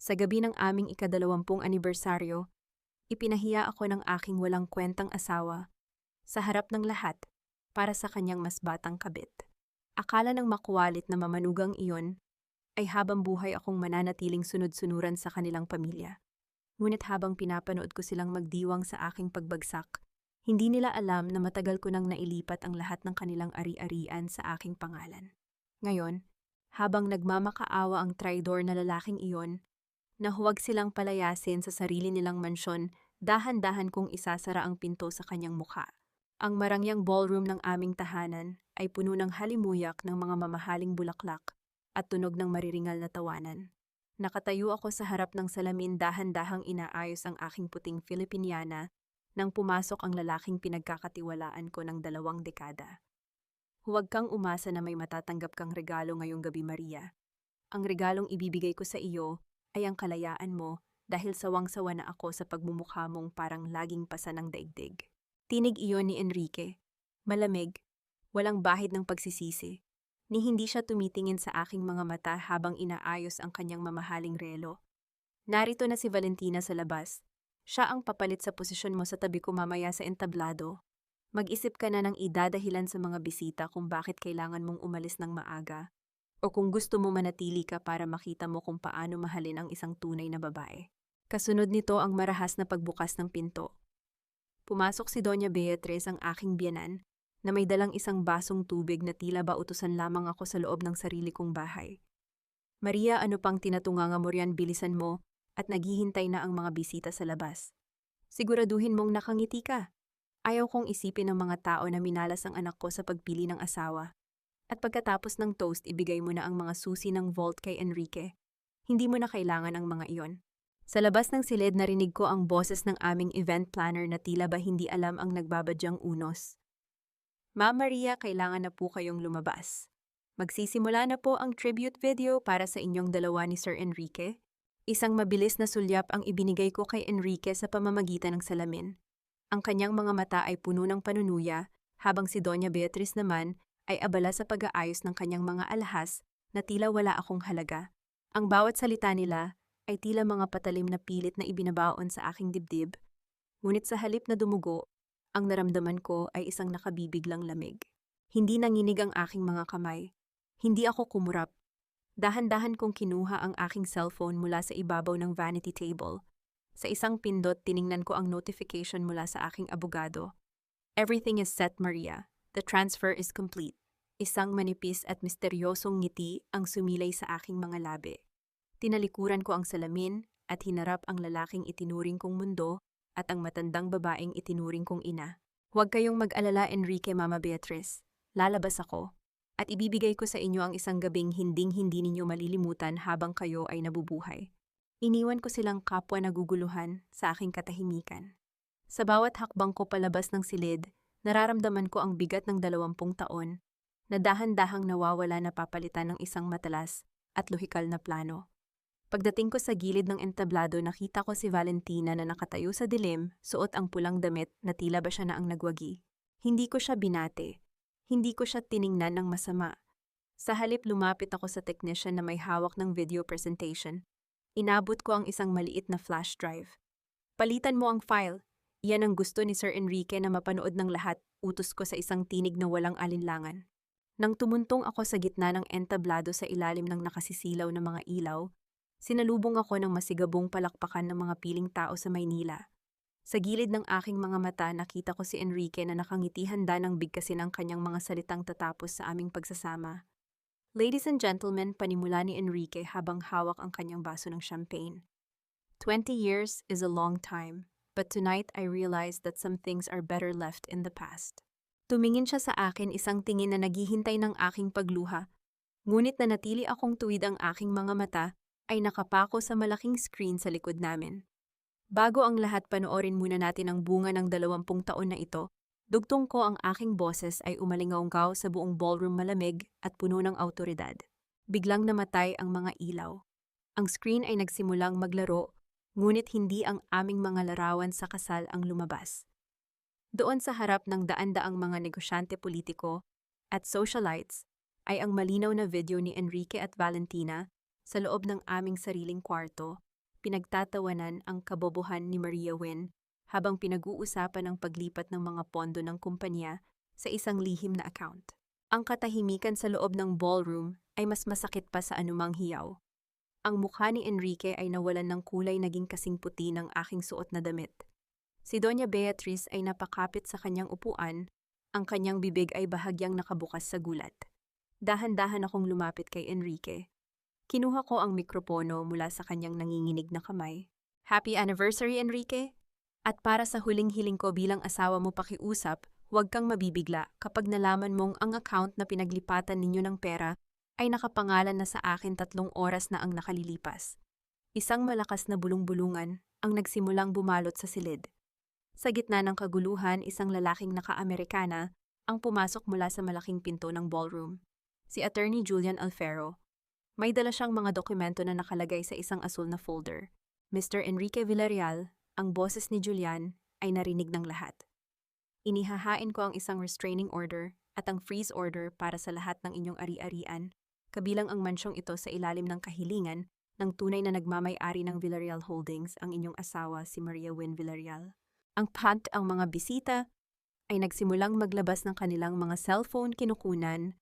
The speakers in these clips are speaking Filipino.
Sa gabi ng aming ika-20 anibersaryo, ipinahiya ako ng aking walang kwentang asawa sa harap ng lahat para sa kanyang mas batang kabit. Akala ng makwalit na mamanugang iyon ay habang buhay akong mananatiling sunod-sunuran sa kanilang pamilya. Ngunit habang pinapanood ko silang magdiwang sa aking pagbagsak, hindi nila alam na matagal ko nang nailipat ang lahat ng kanilang ari-arian sa aking pangalan. Ngayon, habang nagmamakaawa ang traidor na lalaking iyon, na huwag silang palayasin sa sarili nilang mansyon, dahan-dahan kong isasara ang pinto sa kanyang mukha. Ang marangyang ballroom ng aming tahanan ay puno ng halimuyak ng mga mamahaling bulaklak at tunog ng mariringal na tawanan. Nakatayo ako sa harap ng salamin, dahan-dahang inaayos ang aking puting Filipiniana nang pumasok ang lalaking pinagkakatiwalaan ko ng 2 dekada. Huwag kang umasa na may matatanggap kang regalo ngayong gabi, Maria. Ang regalong ibibigay ko sa iyo ay ang kalayaan mo dahil sawang-sawa na ako sa pagmumukha mong parang laging pasa ng daigdig. Tinig iyon ni Enrique. Malamig, walang bahid ng pagsisisi. Ni hindi siya tumitingin sa aking mga mata habang inaayos ang kanyang mamahaling relo. Narito na si Valentina sa labas. Siya ang papalit sa posisyon mo sa tabi ko mamaya sa entablado. Mag-isip ka na ng idadahilan sa mga bisita kung bakit kailangan mong umalis ng maaga. O kung gusto mo manatili ka para makita mo kung paano mahalin ang isang tunay na babae. Kasunod nito ang marahas na pagbukas ng pinto. Pumasok si Doña Beatriz, ang aking biyanan, na may dalang isang basong tubig na tila ba utusan lamang ako sa loob ng sarili kong bahay. Maria, ano pang tinatunganga mo riyan, bilisan mo, at naghihintay na ang mga bisita sa labas. Siguraduhin mong nakangiti ka. Ayaw kong isipin ng mga tao na minalas ang anak ko sa pagpili ng asawa. At pagkatapos ng toast, ibigay mo na ang mga susi ng vault kay Enrique. Hindi mo na kailangan ang mga iyon. Sa labas ng silid, narinig ko ang boses ng aming event planner na tila ba hindi alam ang nagbabadyang unos. Ma'am Maria, kailangan na po kayong lumabas. Magsisimula na po ang tribute video para sa inyong dalawa ni Sir Enrique. Isang mabilis na sulyap ang ibinigay ko kay Enrique sa pamamagitan ng salamin. Ang kanyang mga mata ay puno ng panunuya, habang si Doña Beatriz naman ay abala sa pag-aayos ng kanyang mga alahas na tila wala akong halaga. Ang bawat salita nila ay tila mga patalim na pilit na ibinabaon sa aking dibdib, ngunit sa halip na dumugo, ang naramdaman ko ay isang nakabibiglang lamig. Hindi nanginig ang aking mga kamay. Hindi ako kumurap. Dahan-dahan kong kinuha ang aking cellphone mula sa ibabaw ng vanity table. Sa isang pindot, tiningnan ko ang notification mula sa aking abogado. Everything is set, Maria. The transfer is complete. Isang manipis at misteryosong ngiti ang sumilay sa aking mga labi. Tinalikuran ko ang salamin at hinarap ang lalaking itinuring kong mundo at ang matandang babaeng itinuring kong ina. Huwag kayong mag-alala, Enrique, Mama Beatriz. Lalabas ako. At ibibigay ko sa inyo ang isang gabing hinding-hindi ninyo malilimutan habang kayo ay nabubuhay. Iniwan ko silang kapwa naguguluhan sa aking katahimikan. Sa bawat hakbang ko palabas ng silid, nararamdaman ko ang bigat ng 20 taon na dahan-dahang nawawala na papalitan ng isang matalas at lohikal na plano. Pagdating ko sa gilid ng entablado, nakita ko si Valentina na nakatayo sa dilim, suot ang pulang damit na tila ba siya na ang nagwagi. Hindi ko siya binate. Hindi ko siya tiningnan ng masama. Sa halip, lumapit ako sa technician na may hawak ng video presentation. Inabot ko ang isang maliit na flash drive. Palitan mo ang file. Iyan ang gusto ni Sir Enrique na mapanood ng lahat, utos ko sa isang tinig na walang alinlangan. Nang tumuntong ako sa gitna ng entablado sa ilalim ng nakasisilaw na mga ilaw, sinalubong ako ng masigabong palakpakan ng mga piling tao sa Maynila. Sa gilid ng aking mga mata, nakita ko si Enrique na nakangiti, handa ng bigkasin ang kanyang mga salitang tatapos sa aming pagsasama. Ladies and gentlemen, panimula ni Enrique habang hawak ang kanyang baso ng champagne. 20 years is a long time, but tonight I realized that some things are better left in the past. Tumingin siya sa akin, isang tingin na naghihintay ng aking pagluha. Ngunit nanatili akong tuwid, ang aking mga mata ay nakapako sa malaking screen sa likod namin. Bago ang lahat, panoorin muna natin ang bunga ng 20 taon na ito. Dugtong ko, ang aking boses ay umalingaw sa buong ballroom, malamig at puno ng awtoridad. Biglang namatay ang mga ilaw. Ang screen ay nagsimulang maglaro, ngunit hindi ang aming mga larawan sa kasal ang lumabas. Doon sa harap ng daan-daang mga negosyante politiko at socialites ay ang malinaw na video ni Enrique at Valentina sa loob ng aming sariling kwarto pinagtatawanan ang kabobohan ni Maria Wen habang pinag-uusapan ang paglipat ng mga pondo ng kumpanya sa isang lihim na account. Ang katahimikan sa loob ng ballroom ay mas masakit pa sa anumang hiyaw. Ang mukha ni Enrique ay nawalan ng kulay, naging kasing puti ng aking suot na damit. Si Doña Beatriz ay napakapit sa kanyang upuan, ang kanyang bibig ay bahagyang nakabukas sa gulat. Dahan-dahan akong lumapit kay Enrique. Kinuha ko ang mikropono mula sa kanyang nanginginig na kamay. Happy anniversary, Enrique! At para sa huling hiling ko bilang asawa mo pakiusap, huwag kang mabibigla kapag nalaman mong ang account na pinaglipatan ninyo ng pera ay nakapangalan na sa akin 3 oras na ang nakalilipas. Isang malakas na bulong-bulungan ang nagsimulang bumalot sa silid. Sa gitna ng kaguluhan, isang lalaking naka-Amerikana ang pumasok mula sa malaking pinto ng ballroom. Si Attorney Julian Alfero. May dala siyang mga dokumento na nakalagay sa isang asul na folder. Mr. Enrique Villarreal, ang boses ni Julian ay narinig ng lahat. Inihahain ko ang isang restraining order at ang freeze order para sa lahat ng inyong ari-arian, kabilang ang mansyong ito sa ilalim ng kahilingan ng tunay na nagmamay-ari ng Villarreal Holdings, ang inyong asawa si Maria Wen Villarreal. Ang mga bisita ay nagsimulang maglabas ng kanilang mga cellphone, kinukunan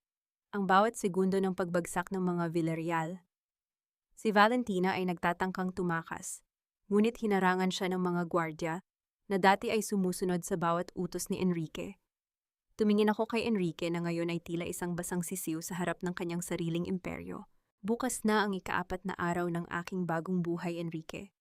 ang bawat segundo ng pagbagsak ng mga Villarreal. Si Valentina ay nagtatangkang tumakas, ngunit hinarangan siya ng mga gwardya na dati ay sumusunod sa bawat utos ni Enrique. Tumingin ako kay Enrique na ngayon ay tila isang basang sisiw sa harap ng kanyang sariling imperyo. Bukas na ang ika-4 na araw ng aking bagong buhay, Enrique.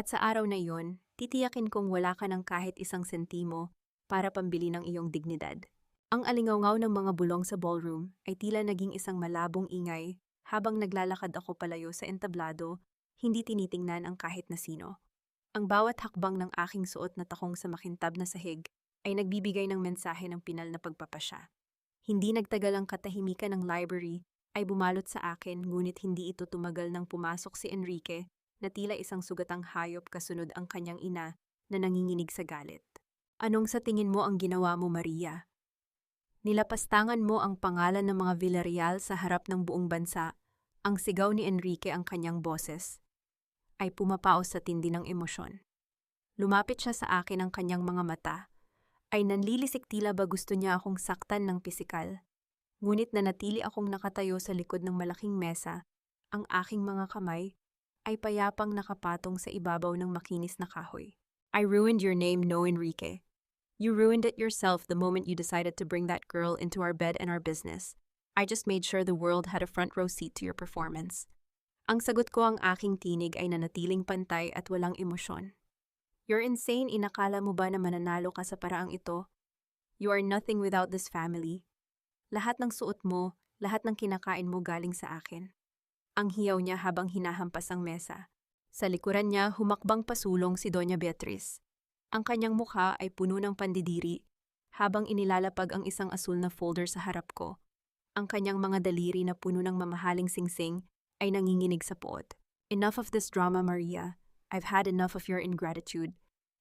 At sa araw na iyon, titiyakin kong wala ka ng kahit isang sentimo para pambili ng iyong dignidad. Ang alingawngaw ng mga bulong sa ballroom ay tila naging isang malabong ingay habang naglalakad ako palayo sa entablado, hindi tinitingnan ang kahit na sino. Ang bawat hakbang ng aking suot na takong sa makintab na sahig ay nagbibigay ng mensahe ng pinal na pagpapasya. Hindi nagtagal ang katahimikan ng library ay bumalot sa akin, ngunit hindi ito tumagal nang pumasok si Enrique na tila isang sugatang hayop kasunod ang kanyang ina na nanginginig sa galit. Anong sa tingin mo ang ginawa mo, Maria? Nilapastangan mo ang pangalan ng mga Villarreal sa harap ng buong bansa. Ang sigaw ni Enrique, ang kanyang boses ay pumapaos sa tindi ng emosyon. Lumapit siya sa akin, ang kanyang mga mata ay nanlilisik, tila ba gusto niya akong saktan ng pisikal. Ngunit nanatili akong nakatayo sa likod ng malaking mesa, ang aking mga kamay ay payapang nakapatong sa ibabaw ng makinis na kahoy. I ruined your name, no, Enrique. You ruined it yourself the moment you decided to bring that girl into our bed and our business. I just made sure the world had a front row seat to your performance. Ang sagot ko, ang aking tinig ay nanatiling pantay at walang emosyon. You're insane, inakala mo ba na mananalo ka sa paraang ito? You are nothing without this family. Lahat ng suot mo, lahat ng kinakain mo galing sa akin. Ang hiyaw niya habang hinahampas ang mesa. Sa likuran niya, humakbang pasulong si Doña Beatriz. Ang kanyang mukha ay puno ng pandidiri habang inilalapag ang isang asul na folder sa harap ko. Ang kanyang mga daliri na puno ng mamahaling singsing ay nanginginig sa puot. Enough of this drama, Maria. I've had enough of your ingratitude.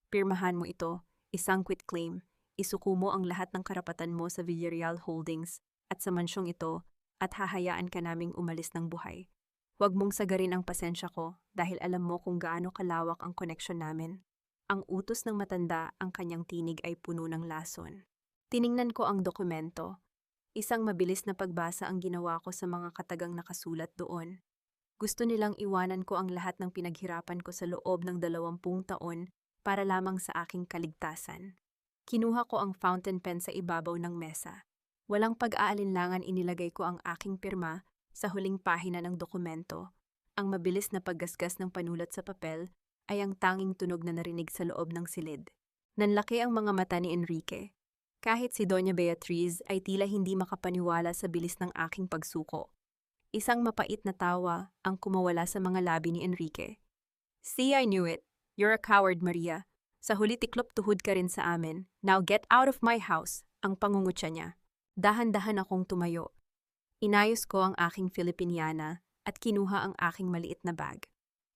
Pirmahan mo ito, isang quitclaim. Isuko mo ang lahat ng karapatan mo sa Villarreal Holdings at sa mansyong ito at hahayaan ka naming umalis ng buhay. Huwag mong sagarin ang pasensya ko dahil alam mo kung gaano kalawak ang koneksyon namin. Ang utos ng matanda, ang kanyang tinig ay puno ng lason. Tiningnan ko ang dokumento. Isang mabilis na pagbasa ang ginawa ko sa mga katagang nakasulat doon. Gusto nilang iwanan ko ang lahat ng pinaghirapan ko sa loob ng 20 taon para lamang sa aking kaligtasan. Kinuha ko ang fountain pen sa ibabaw ng mesa. Walang pag-aalinlangan inilagay ko ang aking pirma sa huling pahina ng dokumento. Ang mabilis na paggasgas ng panulat sa papel ay ang tanging tunog na narinig sa loob ng silid. Nanlaki ang mga mata ni Enrique. Kahit si Doña Beatriz ay tila hindi makapaniwala sa bilis ng aking pagsuko. Isang mapait na tawa ang kumawala sa mga labi ni Enrique. See, I knew it. You're a coward, Maria. Sa huli tiklop tuhod ka rin sa amin. Now get out of my house, ang pangungutya niya. Dahan-dahan akong tumayo. Inayos ko ang aking Filipiniana at kinuha ang aking maliit na bag.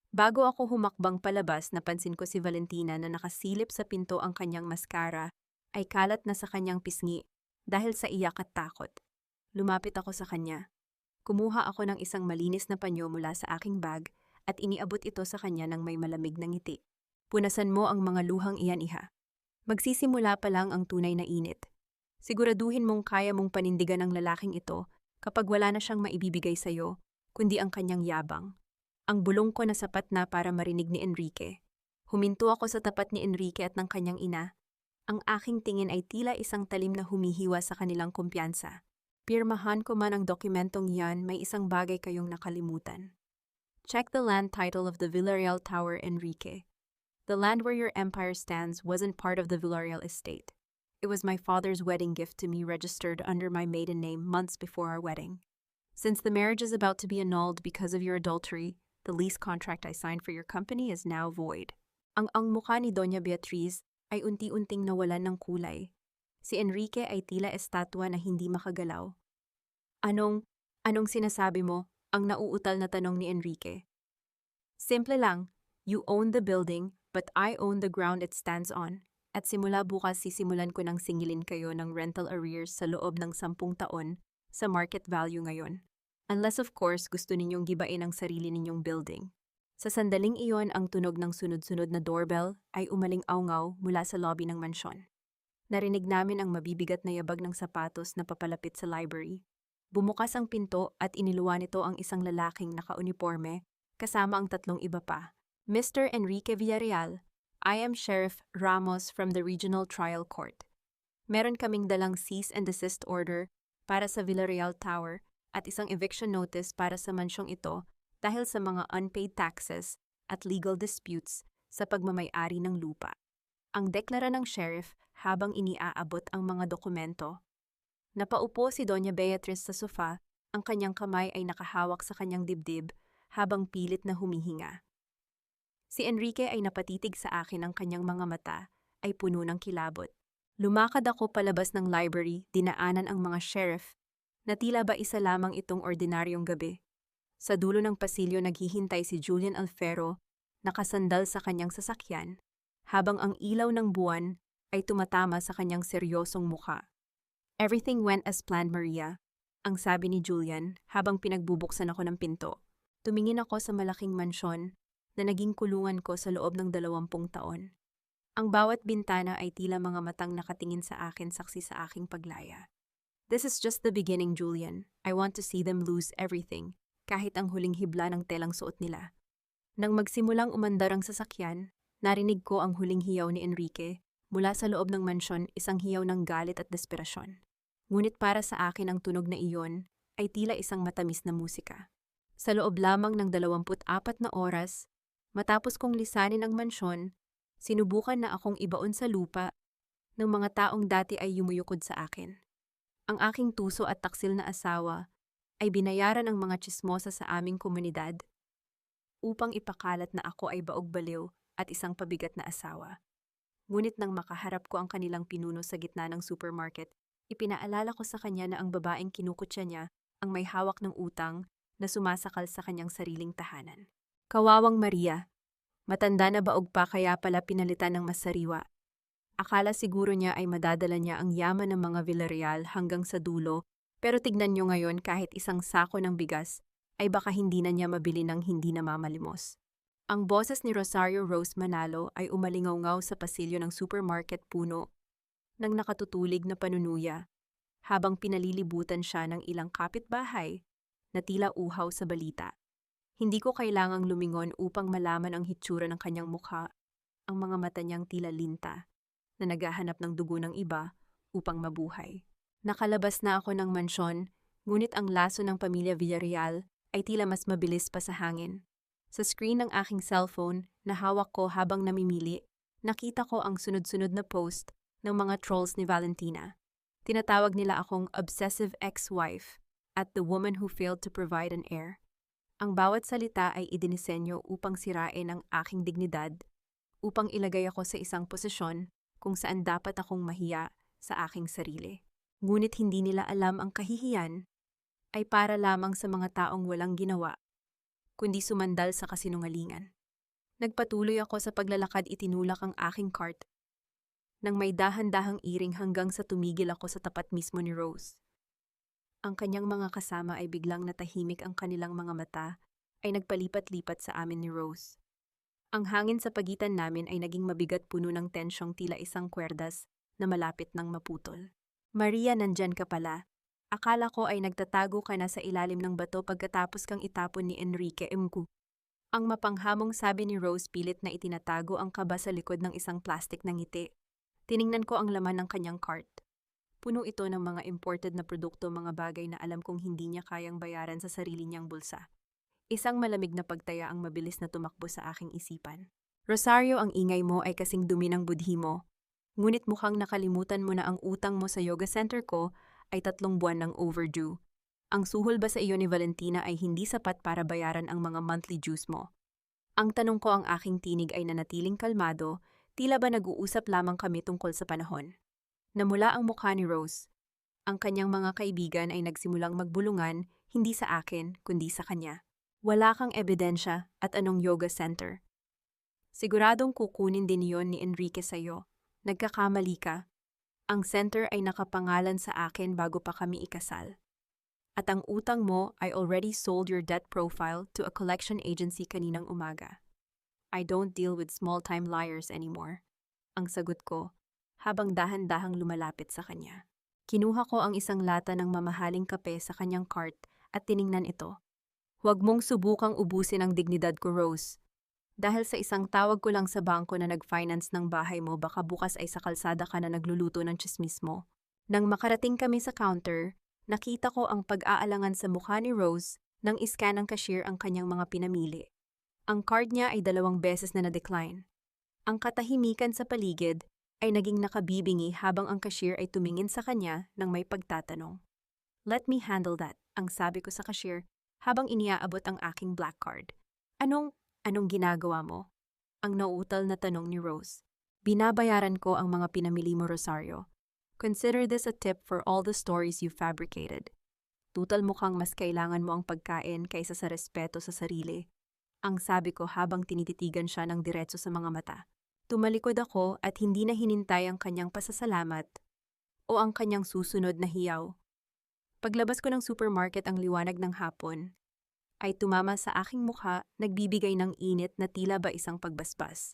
Bago ako humakbang palabas, napansin ko si Valentina na nakasilip sa pinto, ang kanyang mascara ay kalat na sa kanyang pisngi dahil sa iyak at takot. Lumapit ako sa kanya. Kumuha ako ng isang malinis na panyo mula sa aking bag at iniabot ito sa kanya ng may malamig na ngiti. Punasan mo ang mga luhang iyan, iha. Magsisimula pa lang ang tunay na init. Siguraduhin mong kaya mong panindigan ang lalaking ito kapag wala na siyang maibibigay sa'yo, kundi ang kanyang yabang. Ang bulong ko na sapat na para marinig ni Enrique. Huminto ako sa tapat ni Enrique at ng kanyang ina. Ang aking tingin ay tila isang talim na humihiwa sa kanilang kumpiyansa. Pirmahan ko man ang dokumentong yan, may isang bagay kayong nakalimutan. Check the land title of the Villarreal Tower, Enrique. The land where your empire stands wasn't part of the Villarreal estate. It was my father's wedding gift to me, registered under my maiden name months before our wedding. Since the marriage is about to be annulled because of your adultery, the lease contract I signed for your company is now void. Ang mukha ni Doña Beatriz ay unti-unting nawalan ng kulay. Si Enrique ay tila estatwa na hindi makagalaw. Anong sinasabi mo? Ang nauutal na tanong ni Enrique. Simple lang, you own the building, but I own the ground it stands on. At simula bukas sisimulan ko ng singilin kayo ng rental arrears sa loob ng 10 taon sa market value ngayon. Unless of course gusto ninyong gibain ang sarili ninyong building. Sa sandaling iyon, ang tunog ng sunod-sunod na doorbell ay umaling-aungaw mula sa lobby ng mansyon. Narinig namin ang mabibigat na yabag ng sapatos na papalapit sa library. Bumukas ang pinto at iniluwa nito ang isang lalaking naka-uniforme kasama ang 3 iba pa. Mr. Enrique Villarreal, I am Sheriff Ramos from the Regional Trial Court. Meron kaming dalang cease and desist order para sa Villarreal Tower at isang eviction notice para sa mansyong ito dahil sa mga unpaid taxes at legal disputes sa pagmamay-ari ng lupa. Ang deklara ng sheriff habang iniaabot ang mga dokumento. Napaupo si Doña Beatriz sa sofa, ang kanyang kamay ay nakahawak sa kanyang dibdib habang pilit na humihinga. Si Enrique ay napatitig sa akin, ang kanyang mga mata ay puno ng kilabot. Lumakad ako palabas ng library, dinaanan ang mga sheriff, na tila ba isa lamang itong ordinaryong gabi. Sa dulo ng pasilyo naghihintay si Julian Alfero, nakasandal sa kanyang sasakyan, habang ang ilaw ng buwan ay tumatama sa kanyang seryosong mukha. Everything went as planned, Maria, ang sabi ni Julian habang pinagbubuksan ako ng pinto. Tumingin ako sa malaking mansyon na naging kulungan ko sa loob ng 20 taon. Ang bawat bintana ay tila mga matang nakatingin sa akin, saksi sa aking paglaya. This is just the beginning, Julian. I want to see them lose everything, kahit ang huling hibla ng telang suot nila. Nang magsimulang umandar ang sasakyan, narinig ko ang huling hiyaw ni Enrique. Mula sa loob ng mansyon, isang hiyaw ng galit at desperasyon. Ngunit para sa akin ang tunog na iyon ay tila isang matamis na musika. Sa loob lamang ng 24 na oras, matapos kong lisanin ang mansyon, sinubukan na akong ibaon sa lupa ng mga taong dati ay yumuyukod sa akin. Ang aking tuso at taksil na asawa ay binayaran ng mga tsismosa sa aming komunidad upang ipakalat na ako ay baog-baliw at isang pabigat na asawa. Ngunit nang makaharap ko ang kanilang pinuno sa gitna ng supermarket, ipinaalala ko sa kanya na ang babaeng kinukutya niya ang may hawak ng utang na sumasakal sa kanyang sariling tahanan. Kawawang Maria, matanda na baog pa kaya pala pinalitan ng mas sariwa. Akala siguro niya ay madadala niya ang yaman ng mga Villarreal hanggang sa dulo, pero tignan niyo ngayon, kahit isang sako ng bigas ay baka hindi na niya mabili ng hindi namamalimos. Ang boses ni Rosario Rose Manalo ay umalingaw-ngaw sa pasilyo ng supermarket, puno ng nakatutulig na panunuya, habang pinalilibutan siya ng ilang kapitbahay na tila uhaw sa balita. Hindi ko kailangang lumingon upang malaman ang hitsura ng kanyang mukha, ang mga mata niyang tila linta na naghahanap ng dugo ng iba upang mabuhay. Nakalabas na ako ng mansyon, ngunit ang laso ng pamilya Villarreal ay tila mas mabilis pa sa hangin. Sa screen ng aking cellphone na hawak ko habang namimili, nakita ko ang sunod-sunod na post ng mga trolls ni Valentina. Tinatawag nila akong obsessive ex-wife at the woman who failed to provide an heir. Ang bawat salita ay idinisenyo upang sirain ang aking dignidad, upang ilagay ako sa isang posisyon kung saan dapat akong mahiya sa aking sarili. Ngunit hindi nila alam ang kahihiyan ay para lamang sa mga taong walang ginawa, kundi sumandal sa kasinungalingan. Nagpatuloy ako sa paglalakad, itinulak ang aking cart nang may dahan-dahang iring hanggang sa tumigil ako sa tapat mismo ni Rose. Ang kanyang mga kasama ay biglang natahimik ang kanilang mga mata ay nagpalipat-lipat sa amin ni Rose. Ang hangin sa pagitan namin ay naging mabigat, puno ng tensyong tila isang kwerdas na malapit ng maputol. Maria, nandyan ka pala. Akala ko ay nagtatago ka na sa ilalim ng bato pagkatapos kang itapon ni Enrique Mku. Ang mapanghamong sabi ni Rose, pilit na itinatago ang kaba sa likod ng isang plastik na ngiti. Tiningnan ko ang laman ng kanyang cart. Puno ito ng mga imported na produkto, mga bagay na alam kong hindi niya kayang bayaran sa sarili niyang bulsa. Isang malamig na pagtaya ang mabilis na tumakbo sa aking isipan. Rosario, ang ingay mo ay kasing dumi ng budhi mo. Ngunit mukhang nakalimutan mo na ang utang mo sa yoga center ko ay 3 buwan ng overdue. Ang suhol ba sa iyo ni Valentina ay hindi sapat para bayaran ang mga monthly dues mo? Ang tanong ko, ang aking tinig ay nanatiling kalmado, tila ba nag-uusap lamang kami tungkol sa panahon. Namula ang mukha ni Rose. Ang kanyang mga kaibigan ay nagsimulang magbulungan, hindi sa akin, kundi sa kanya. Wala kang ebidensya, at anong yoga center? Siguradong kukunin din yon ni Enrique sa'yo. Nagkakamali ka. Ang center ay nakapangalan sa akin bago pa kami ikasal. At ang utang mo ay already sold your debt profile to a collection agency kaninang umaga. I don't deal with small-time liars anymore. Ang sagot ko, habang dahan-dahang lumalapit sa kanya. Kinuha ko ang isang lata ng mamahaling kape sa kanyang cart at tiningnan ito. Huwag mong subukang ubusin ang dignidad ko, Rose. Dahil sa isang tawag ko lang sa bangko na nag-finance ng bahay mo, baka bukas ay sa kalsada ka na nagluluto ng tsismis mo. Nang makarating kami sa counter, nakita ko ang pag-aalangan sa mukha ni Rose nang iscan ng cashier ang kanyang mga pinamili. Ang card niya ay 2 beses na na-decline. Ang katahimikan sa paligid ay naging nakabibingi habang ang cashier ay tumingin sa kanya nang may pagtatanong. Let me handle that, ang sabi ko sa cashier habang iniaabot ang aking black card. Anong ginagawa mo? Ang nauutal na tanong ni Rose. Binabayaran ko ang mga pinamili mo, Rosario. Consider this a tip for all the stories you fabricated. Tutal mukhang mas kailangan mo ang pagkain kaysa sa respeto sa sarili. Ang sabi ko habang tinititigan siya ng diretso sa mga mata. Tumalikod ako at hindi na hinintay ang kanyang pasasalamat o ang kanyang susunod na hiyaw. Paglabas ko ng supermarket, ang liwanag ng hapon ay tumama sa aking mukha, nagbibigay ng init na tila ba isang pagbasbas.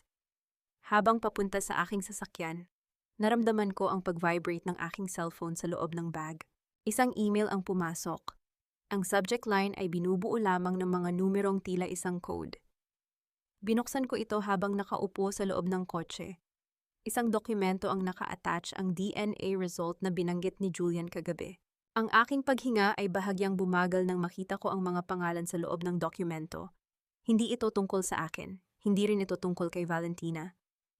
Habang papunta sa aking sasakyan, naramdaman ko ang pag-vibrate ng aking cellphone sa loob ng bag. Isang email ang pumasok. Ang subject line ay binubuo lamang ng mga numerong tila isang code. Binuksan ko ito habang nakaupo sa loob ng kotse. Isang dokumento ang naka-attach, ang DNA result na binanggit ni Julian kagabi. Ang aking paghinga ay bahagyang bumagal nang makita ko ang mga pangalan sa loob ng dokumento. Hindi ito tungkol sa akin. Hindi rin ito tungkol kay Valentina.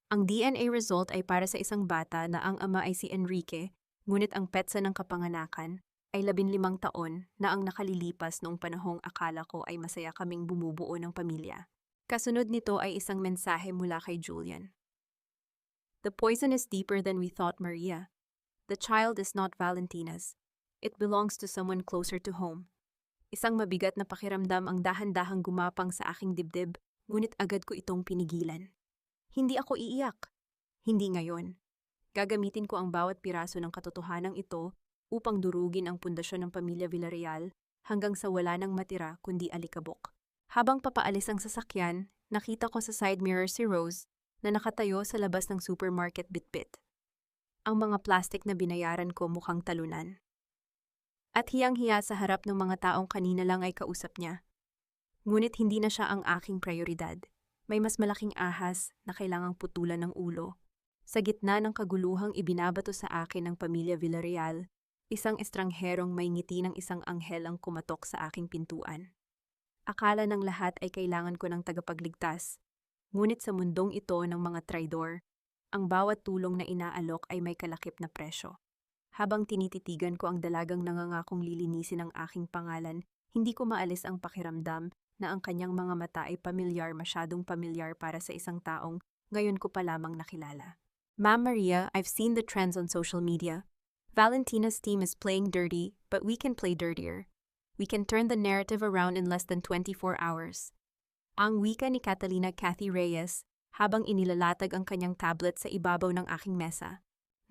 Ang DNA result ay para sa isang bata na ang ama ay si Enrique, ngunit ang petsa ng kapanganakan ay 15 taon na ang nakalilipas noong panahong akala ko ay masaya kaming bumubuo ng pamilya. Kasunod nito ay isang mensahe mula kay Julian. The poison is deeper than we thought, Maria. The child is not Valentina's. It belongs to someone closer to home. Isang mabigat na pakiramdam ang dahan-dahang gumapang sa aking dibdib, ngunit agad ko itong pinigilan. Hindi ako iiyak. Hindi ngayon. Gagamitin ko ang bawat piraso ng katotohanan ito upang durugin ang pundasyon ng pamilya Villarreal hanggang sa wala nang matira kundi alikabok. Habang papaalis ang sasakyan, nakita ko sa side mirror si Rose na nakatayo sa labas ng supermarket bitbit. Ang mga plastic na binayaran ko mukhang talunan. At hiyang-hiya sa harap ng mga taong kanina lang ay kausap niya. Ngunit hindi na siya ang aking prioridad. May mas malaking ahas na kailangang putulan ng ulo. Sa gitna ng kaguluhang ibinabato sa akin ng pamilya Villarreal, isang estrangherong may ngiti ng isang anghel ang kumatok sa aking pintuan. Akala ng lahat ay kailangan ko ng tagapagligtas. Ngunit sa mundong ito ng mga traidor, ang bawat tulong na inaalok ay may kalakip na presyo. Habang tinititigan ko ang dalagang nangangakong lilinisin ang aking pangalan, hindi ko maalis ang pakiramdam na ang kanyang mga mata ay pamilyar, masyadong pamilyar para sa isang taong ngayon ko pa lamang nakilala. Ma'am Maria, I've seen the trends on social media. Valentina's team is playing dirty, but we can play dirtier. We can turn the narrative around in less than 24 hours. Ang wika ni Catalina Cathy Reyes habang inilalatag ang kanyang tablet sa ibabaw ng aking mesa.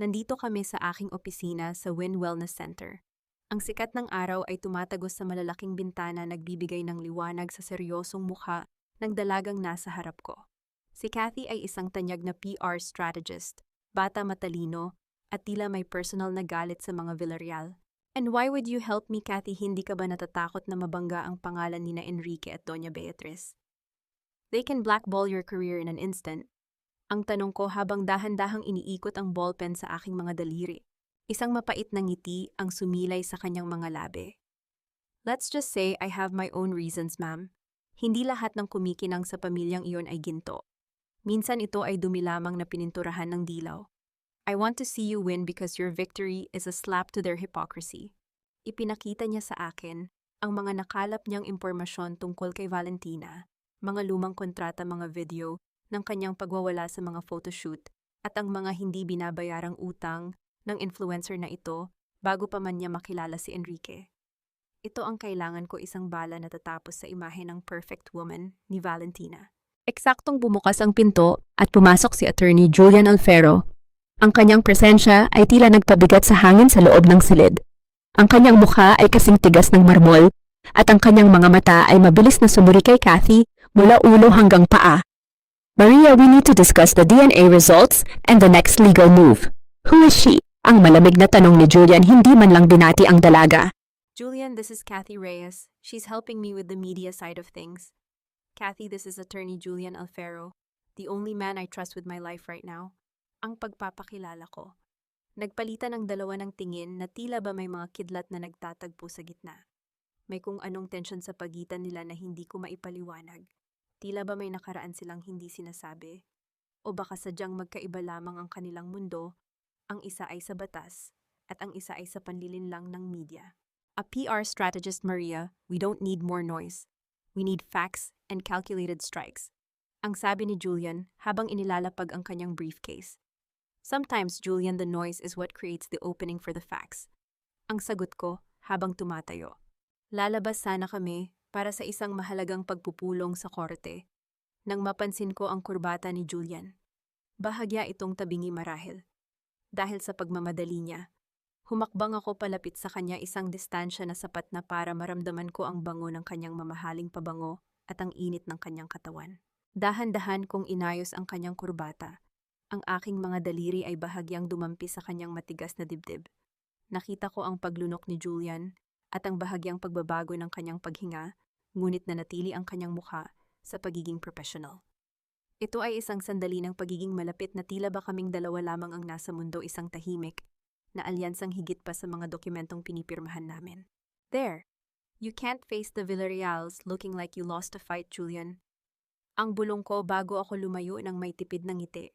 Nandito kami sa aking opisina sa Wynn Wellness Center. Ang sikat ng araw ay tumatagos sa malalaking bintana, nagbibigay ng liwanag sa seryosong mukha ng dalagang nasa harap ko. Si Kathy ay isang tanyag na PR strategist, bata, matalino, at tila may personal na galit sa mga Villarreal. And why would you help me, Kathy? Hindi ka ba natatakot na mabangga ang pangalan ni na Enrique at Doña Beatriz? They can blackball your career in an instant. Ang tanong ko habang dahan-dahang iniikot ang ballpen sa aking mga daliri. Isang mapait na ngiti ang sumilay sa kanyang mga labi. Let's just say I have my own reasons, ma'am. Hindi lahat ng kumikinang sa pamilyang iyon ay ginto. Minsan ito ay dumi lamang na pininturahan ng dilaw. I want to see you win because your victory is a slap to their hypocrisy. Ipinakita niya sa akin ang mga nakalap niyang impormasyon tungkol kay Valentina, mga lumang kontrata, mga video ng kanyang pagwawala sa mga photoshoot, at ang mga hindi binabayarang utang ng influencer na ito bago pa man niya makilala si Enrique. Ito ang kailangan ko, isang bala na tatapos sa imahe ng perfect woman ni Valentina. Eksaktong bumukas ang pinto at pumasok si Attorney Julian Alfero. Ang kanyang presensya ay tila nagpabigat sa hangin sa loob ng silid. Ang kanyang mukha ay kasing tigas ng marmol at ang kanyang mga mata ay mabilis na sumuri kay Kathy mula ulo hanggang paa. Maria, we need to discuss the DNA results and the next legal move. Who is she? Ang malamig na tanong ni Julian, hindi man lang binati ang dalaga. Julian, this is Kathy Reyes. She's helping me with the media side of things. Kathy, this is Attorney Julian Alfero, the only man I trust with my life right now. Ang pagpapakilala ko. Nagpalitan ng dalawa ng tingin na tila ba may mga kidlat na nagtatagpo sa gitna. May kung anong tensyon sa pagitan nila na hindi ko maipaliwanag. Tila ba may nakaraan silang hindi sinasabi? O baka sadyang magkaiba lamang ang kanilang mundo, ang isa ay sa batas, at ang isa ay sa panlilinlang ng media. A PR strategist, Maria, we don't need more noise. We need facts and calculated strikes. Ang sabi ni Julian habang inilalapag ang kanyang briefcase. Sometimes, Julian, the noise is what creates the opening for the facts. Ang sagot ko habang tumatayo. Lalabas sana kami para sa isang mahalagang pagpupulong sa korte nang mapansin ko ang kurbata ni Julian. Bahagya itong tabingi marahil. Dahil sa pagmamadali niya, humakbang ako palapit sa kanya, isang distansya na sapat na para maramdaman ko ang bango ng kanyang mamahaling pabango at ang init ng kanyang katawan. Dahan-dahan kong inayos ang kanyang kurbata. Ang aking mga daliri ay bahagyang dumampi sa kanyang matigas na dibdib. Nakita ko ang paglunok ni Julian at ang bahagyang pagbabago ng kanyang paghinga, ngunit nanatili ang kanyang mukha sa pagiging professional. Ito ay isang sandali ng pagiging malapit na tila ba kaming dalawa lamang ang nasa mundo, isang tahimik na alyansang higit pa sa mga dokumentong pinipirmahan namin. There, you can't face the Villarreals looking like you lost a fight, Julian. Ang bulong ko bago ako lumayo ng may tipid ng ngiti.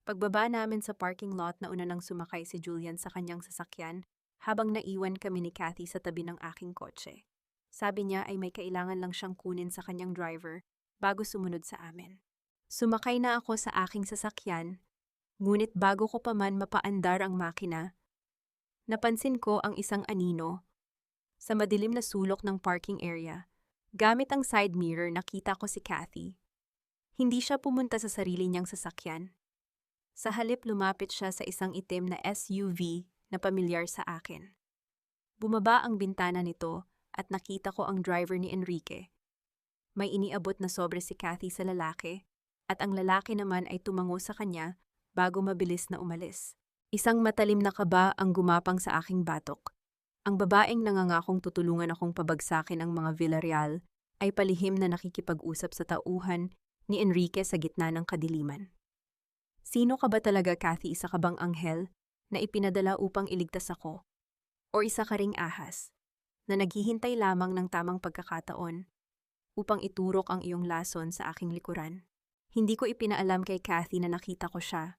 Pagbaba namin sa parking lot, na una nang sumakay si Julian sa kanyang sasakyan habang naiwan kami ni Kathy sa tabi ng aking kotse. Sabi niya ay may kailangan lang siyang kunin sa kanyang driver bago sumunod sa amin. Sumakay na ako sa aking sasakyan, ngunit bago ko pa man mapaandar ang makina, napansin ko ang isang anino sa madilim na sulok ng parking area. Gamit ang side mirror, nakita ko si Kathy. Hindi siya pumunta sa sarili niyang sasakyan. Sa halip, lumapit siya sa isang itim na SUV na pamilyar sa akin. Bumaba ang bintana nito at nakita ko ang driver ni Enrique. May iniabot na sobre si Kathy sa lalaki at ang lalaki naman ay tumango sa kanya bago mabilis na umalis. Isang matalim na kaba ang gumapang sa aking batok. Ang babaeng nangangakong tutulungan akong pabagsakin ang mga Villarreal ay palihim na nakikipag-usap sa tauhan ni Enrique sa gitna ng kadiliman. Sino ka ba talaga, Kathy? Isa ka bang anghel na ipinadala upang iligtas ako? O isa ka ring ahas na naghihintay lamang ng tamang pagkakataon upang iturok ang iyong lason sa aking likuran? Hindi ko ipinaalam kay Kathy na nakita ko siya.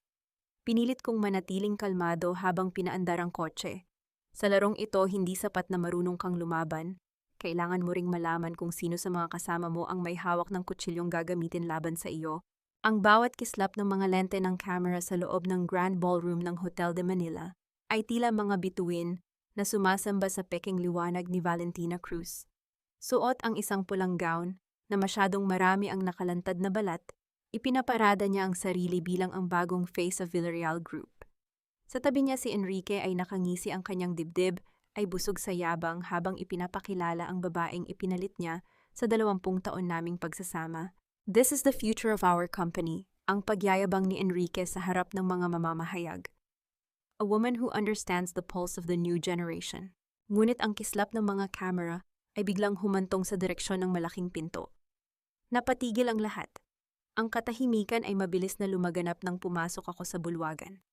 Pinilit kong manatiling kalmado habang pinaandar ang kotse. Sa larong ito, hindi sapat na marunong kang lumaban. Kailangan mo ring malaman kung sino sa mga kasama mo ang may hawak ng kutsilyong gagamitin laban sa iyo. Ang bawat kislap ng mga lente ng camera sa loob ng Grand Ballroom ng Hotel de Manila ay tila mga bituin na sumasamba sa peking liwanag ni Valentina Cruz. Suot ang isang pulang gown na masyadong marami ang nakalantad na balat, ipinaparada niya ang sarili bilang ang bagong face of Villarreal Group. Sa tabi niya si Enrique ay nakangisi ang kanyang dibdib ay busog sa yabang habang ipinapakilala ang babaeng ipinalit niya sa 20 taon naming pagsasama. This is the future of our company, ang pagyayabang ni Enrique sa harap ng mga mamamahayag. A woman who understands the pulse of the new generation. Ngunit ang kislap ng mga camera ay biglang humantong sa direksyon ng malaking pinto. Napatigil ang lahat. Ang katahimikan ay mabilis na lumaganap nang pumasok ako sa bulwagan.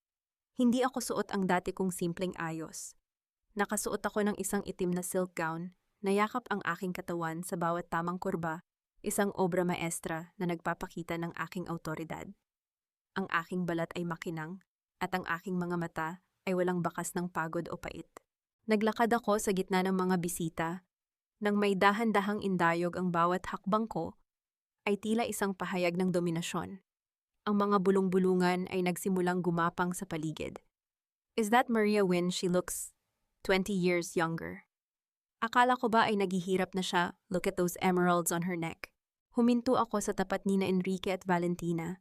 Hindi ako suot ang dati kong simpleng ayos. Nakasuot ako ng isang itim na silk gown, nayakap ang aking katawan sa bawat tamang kurba, isang obra maestra na nagpapakita ng aking autoridad. Ang aking balat ay makinang, at ang aking mga mata ay walang bakas ng pagod o pait. Naglakad ako sa gitna ng mga bisita. Nang may dahan-dahang indayog ang bawat hakbang ko, ay tila isang pahayag ng dominasyon. Ang mga bulong-bulungan ay nagsimulang gumapang sa paligid. Is that Maria Wynn? She looks 20 years younger. Akala ko ba ay naghihirap na siya? Look at those emeralds on her neck. Huminto ako sa tapat ni Enrique at Valentina.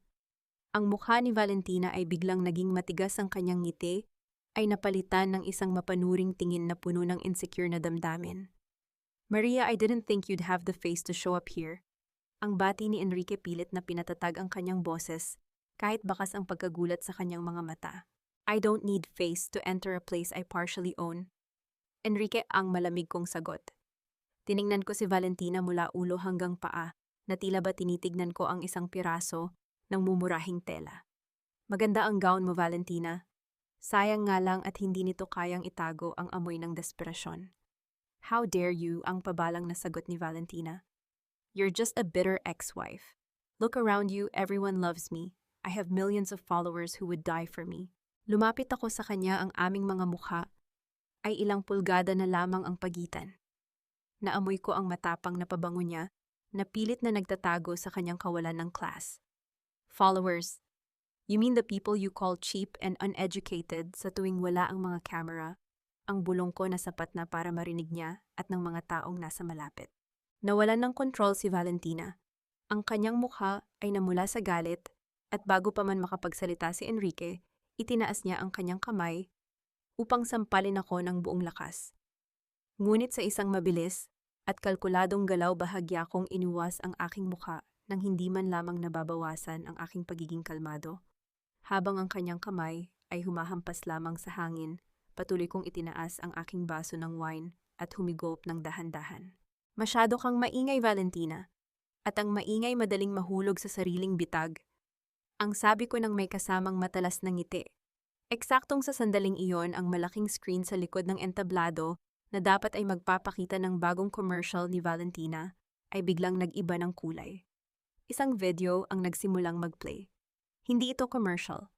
Ang mukha ni Valentina ay biglang naging matigas, ang kanyang ngiti ay napalitan ng isang mapanuring tingin na puno ng insecure na damdamin. Maria, I didn't think you'd have the face to show up here. Ang bati ni Enrique, pilit na pinatatag ang kanyang boses, kahit bakas ang pagkagulat sa kanyang mga mata. I don't need face to enter a place I partially own. Enrique, ang malamig kong sagot. Tiningnan ko si Valentina mula ulo hanggang paa, na tila ba tinitignan ko ang isang piraso ng mumurahing tela. Maganda ang gown mo, Valentina. Sayang nga lang at hindi nito kayang itago ang amoy ng desperasyon. How dare you, ang pabalang na sagot ni Valentina. You're just a bitter ex-wife. Look around you, everyone loves me. I have millions of followers who would die for me. Lumapit ako sa kanya, ang aming mga mukha ay ilang pulgada na lamang ang pagitan. Naamoy ko ang matapang na pabango niya na pilit na nagtatago sa kanyang kawalan ng class. Followers, you mean the people you call cheap and uneducated sa tuwing wala ang mga camera? Ang bulong ko na sapat na para marinig niya at ng mga taong nasa malapit. Nawalan ng kontrol si Valentina. Ang kanyang mukha ay namula sa galit at bago pa man makapagsalita si Enrique, itinaas niya ang kanyang kamay upang sampalin ako ng buong lakas. Ngunit sa isang mabilis at kalkuladong galaw, bahagya kong inuwas ang aking mukha nang hindi man lamang nababawasan ang aking pagiging kalmado. Habang ang kanyang kamay ay humahampas lamang sa hangin, patuloy kong itinaas ang aking baso ng wine at humigop ng dahan-dahan. Masyado kang maingay, Valentina, at ang maingay madaling mahulog sa sariling bitag. Ang sabi ko nang may kasamang matalas na ngiti. Eksaktong sa sandaling iyon, ang malaking screen sa likod ng entablado na dapat ay magpapakita ng bagong commercial ni Valentina ay biglang nag-iba ng kulay. Isang video ang nagsimulang mag-play. Hindi ito commercial.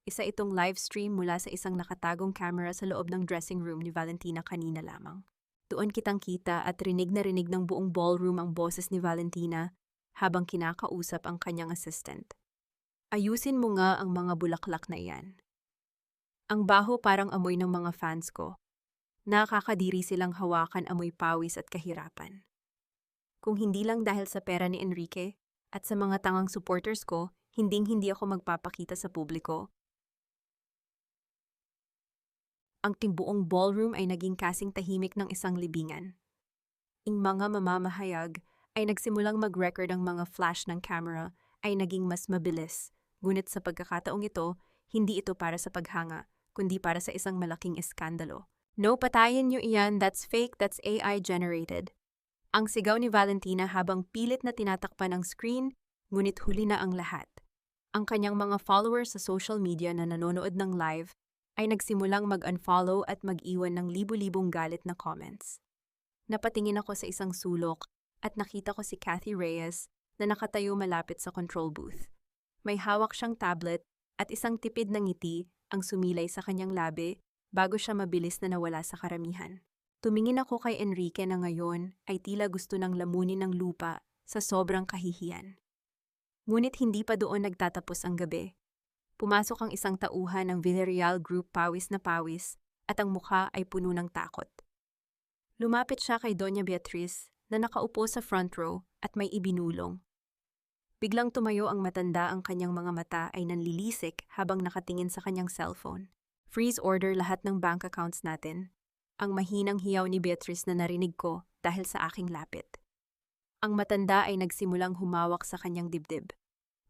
Isa itong live stream mula sa isang nakatagong camera sa loob ng dressing room ni Valentina kanina lamang. Doon kitang-kita at rinig na rinig ng buong ballroom ang boses ni Valentina habang kinakausap ang kanyang assistant. Ayusin mo nga ang mga bulaklak na iyan. Ang baho parang amoy ng mga fans ko. Nakakadiri silang hawakan, amoy pawis at kahirapan. Kung hindi lang dahil sa pera ni Enrique at sa mga tangang supporters ko, hinding-hindi ako magpapakita sa publiko. Ang buong ballroom ay naging kasing tahimik ng isang libingan. Ang mga mamamahayag ay nagsimulang mag-record, ang mga flash ng camera ay naging mas mabilis. Ngunit sa pagkakataong ito, hindi ito para sa paghanga, kundi para sa isang malaking eskandalo. No, patayin niyo iyan, that's fake, that's AI generated. Ang sigaw ni Valentina habang pilit na tinatakpan ang screen, ngunit huli na ang lahat. Ang kanyang mga followers sa social media na nanonood ng live ay nagsimulang mag-unfollow at mag-iwan ng libu-libong galit na comments. Napatingin ako sa isang sulok at nakita ko si Kathy Reyes na nakatayo malapit sa control booth. May hawak siyang tablet at isang tipid na ngiti ang sumilay sa kanyang labi bago siya mabilis na nawala sa karamihan. Tumingin ako kay Enrique na ngayon ay tila gusto ng lamunin ng lupa sa sobrang kahihiyan. Ngunit hindi pa doon nagtatapos ang gabi. Pumasok ang isang tauhan ng Villarreal Group, pawis na pawis, at ang mukha ay puno ng takot. Lumapit siya kay Doña Beatriz na nakaupo sa front row at may ibinulong. Biglang tumayo ang matanda, ang kanyang mga mata ay nanlilisik habang nakatingin sa kanyang cellphone. Freeze order lahat ng bank accounts natin. ang mahinang hiyaw ni Beatrice na narinig ko dahil sa aking lapit. Ang matanda ay nagsimulang humawak sa kanyang dibdib.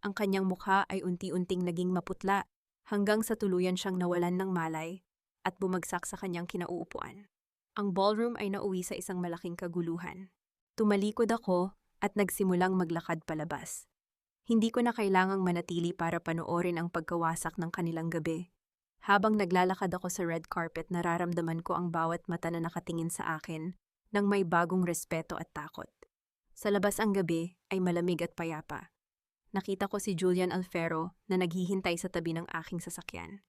Ang kanyang mukha ay unti-unting naging maputla hanggang sa tuluyan siyang nawalan ng malay at bumagsak sa kanyang kinauupuan. Ang ballroom ay nauwi sa isang malaking kaguluhan. Tumalikod ako at nagsimulang maglakad palabas. Hindi ko na kailangang manatili para panoorin ang pagkawasak ng kanilang gabi. Habang naglalakad ako sa red carpet, nararamdaman ko ang bawat mata na nakatingin sa akin ng may bagong respeto at takot. Sa labas ang gabi ay malamig at payapa. Nakita ko si Julian Alfero na naghihintay sa tabi ng aking sasakyan.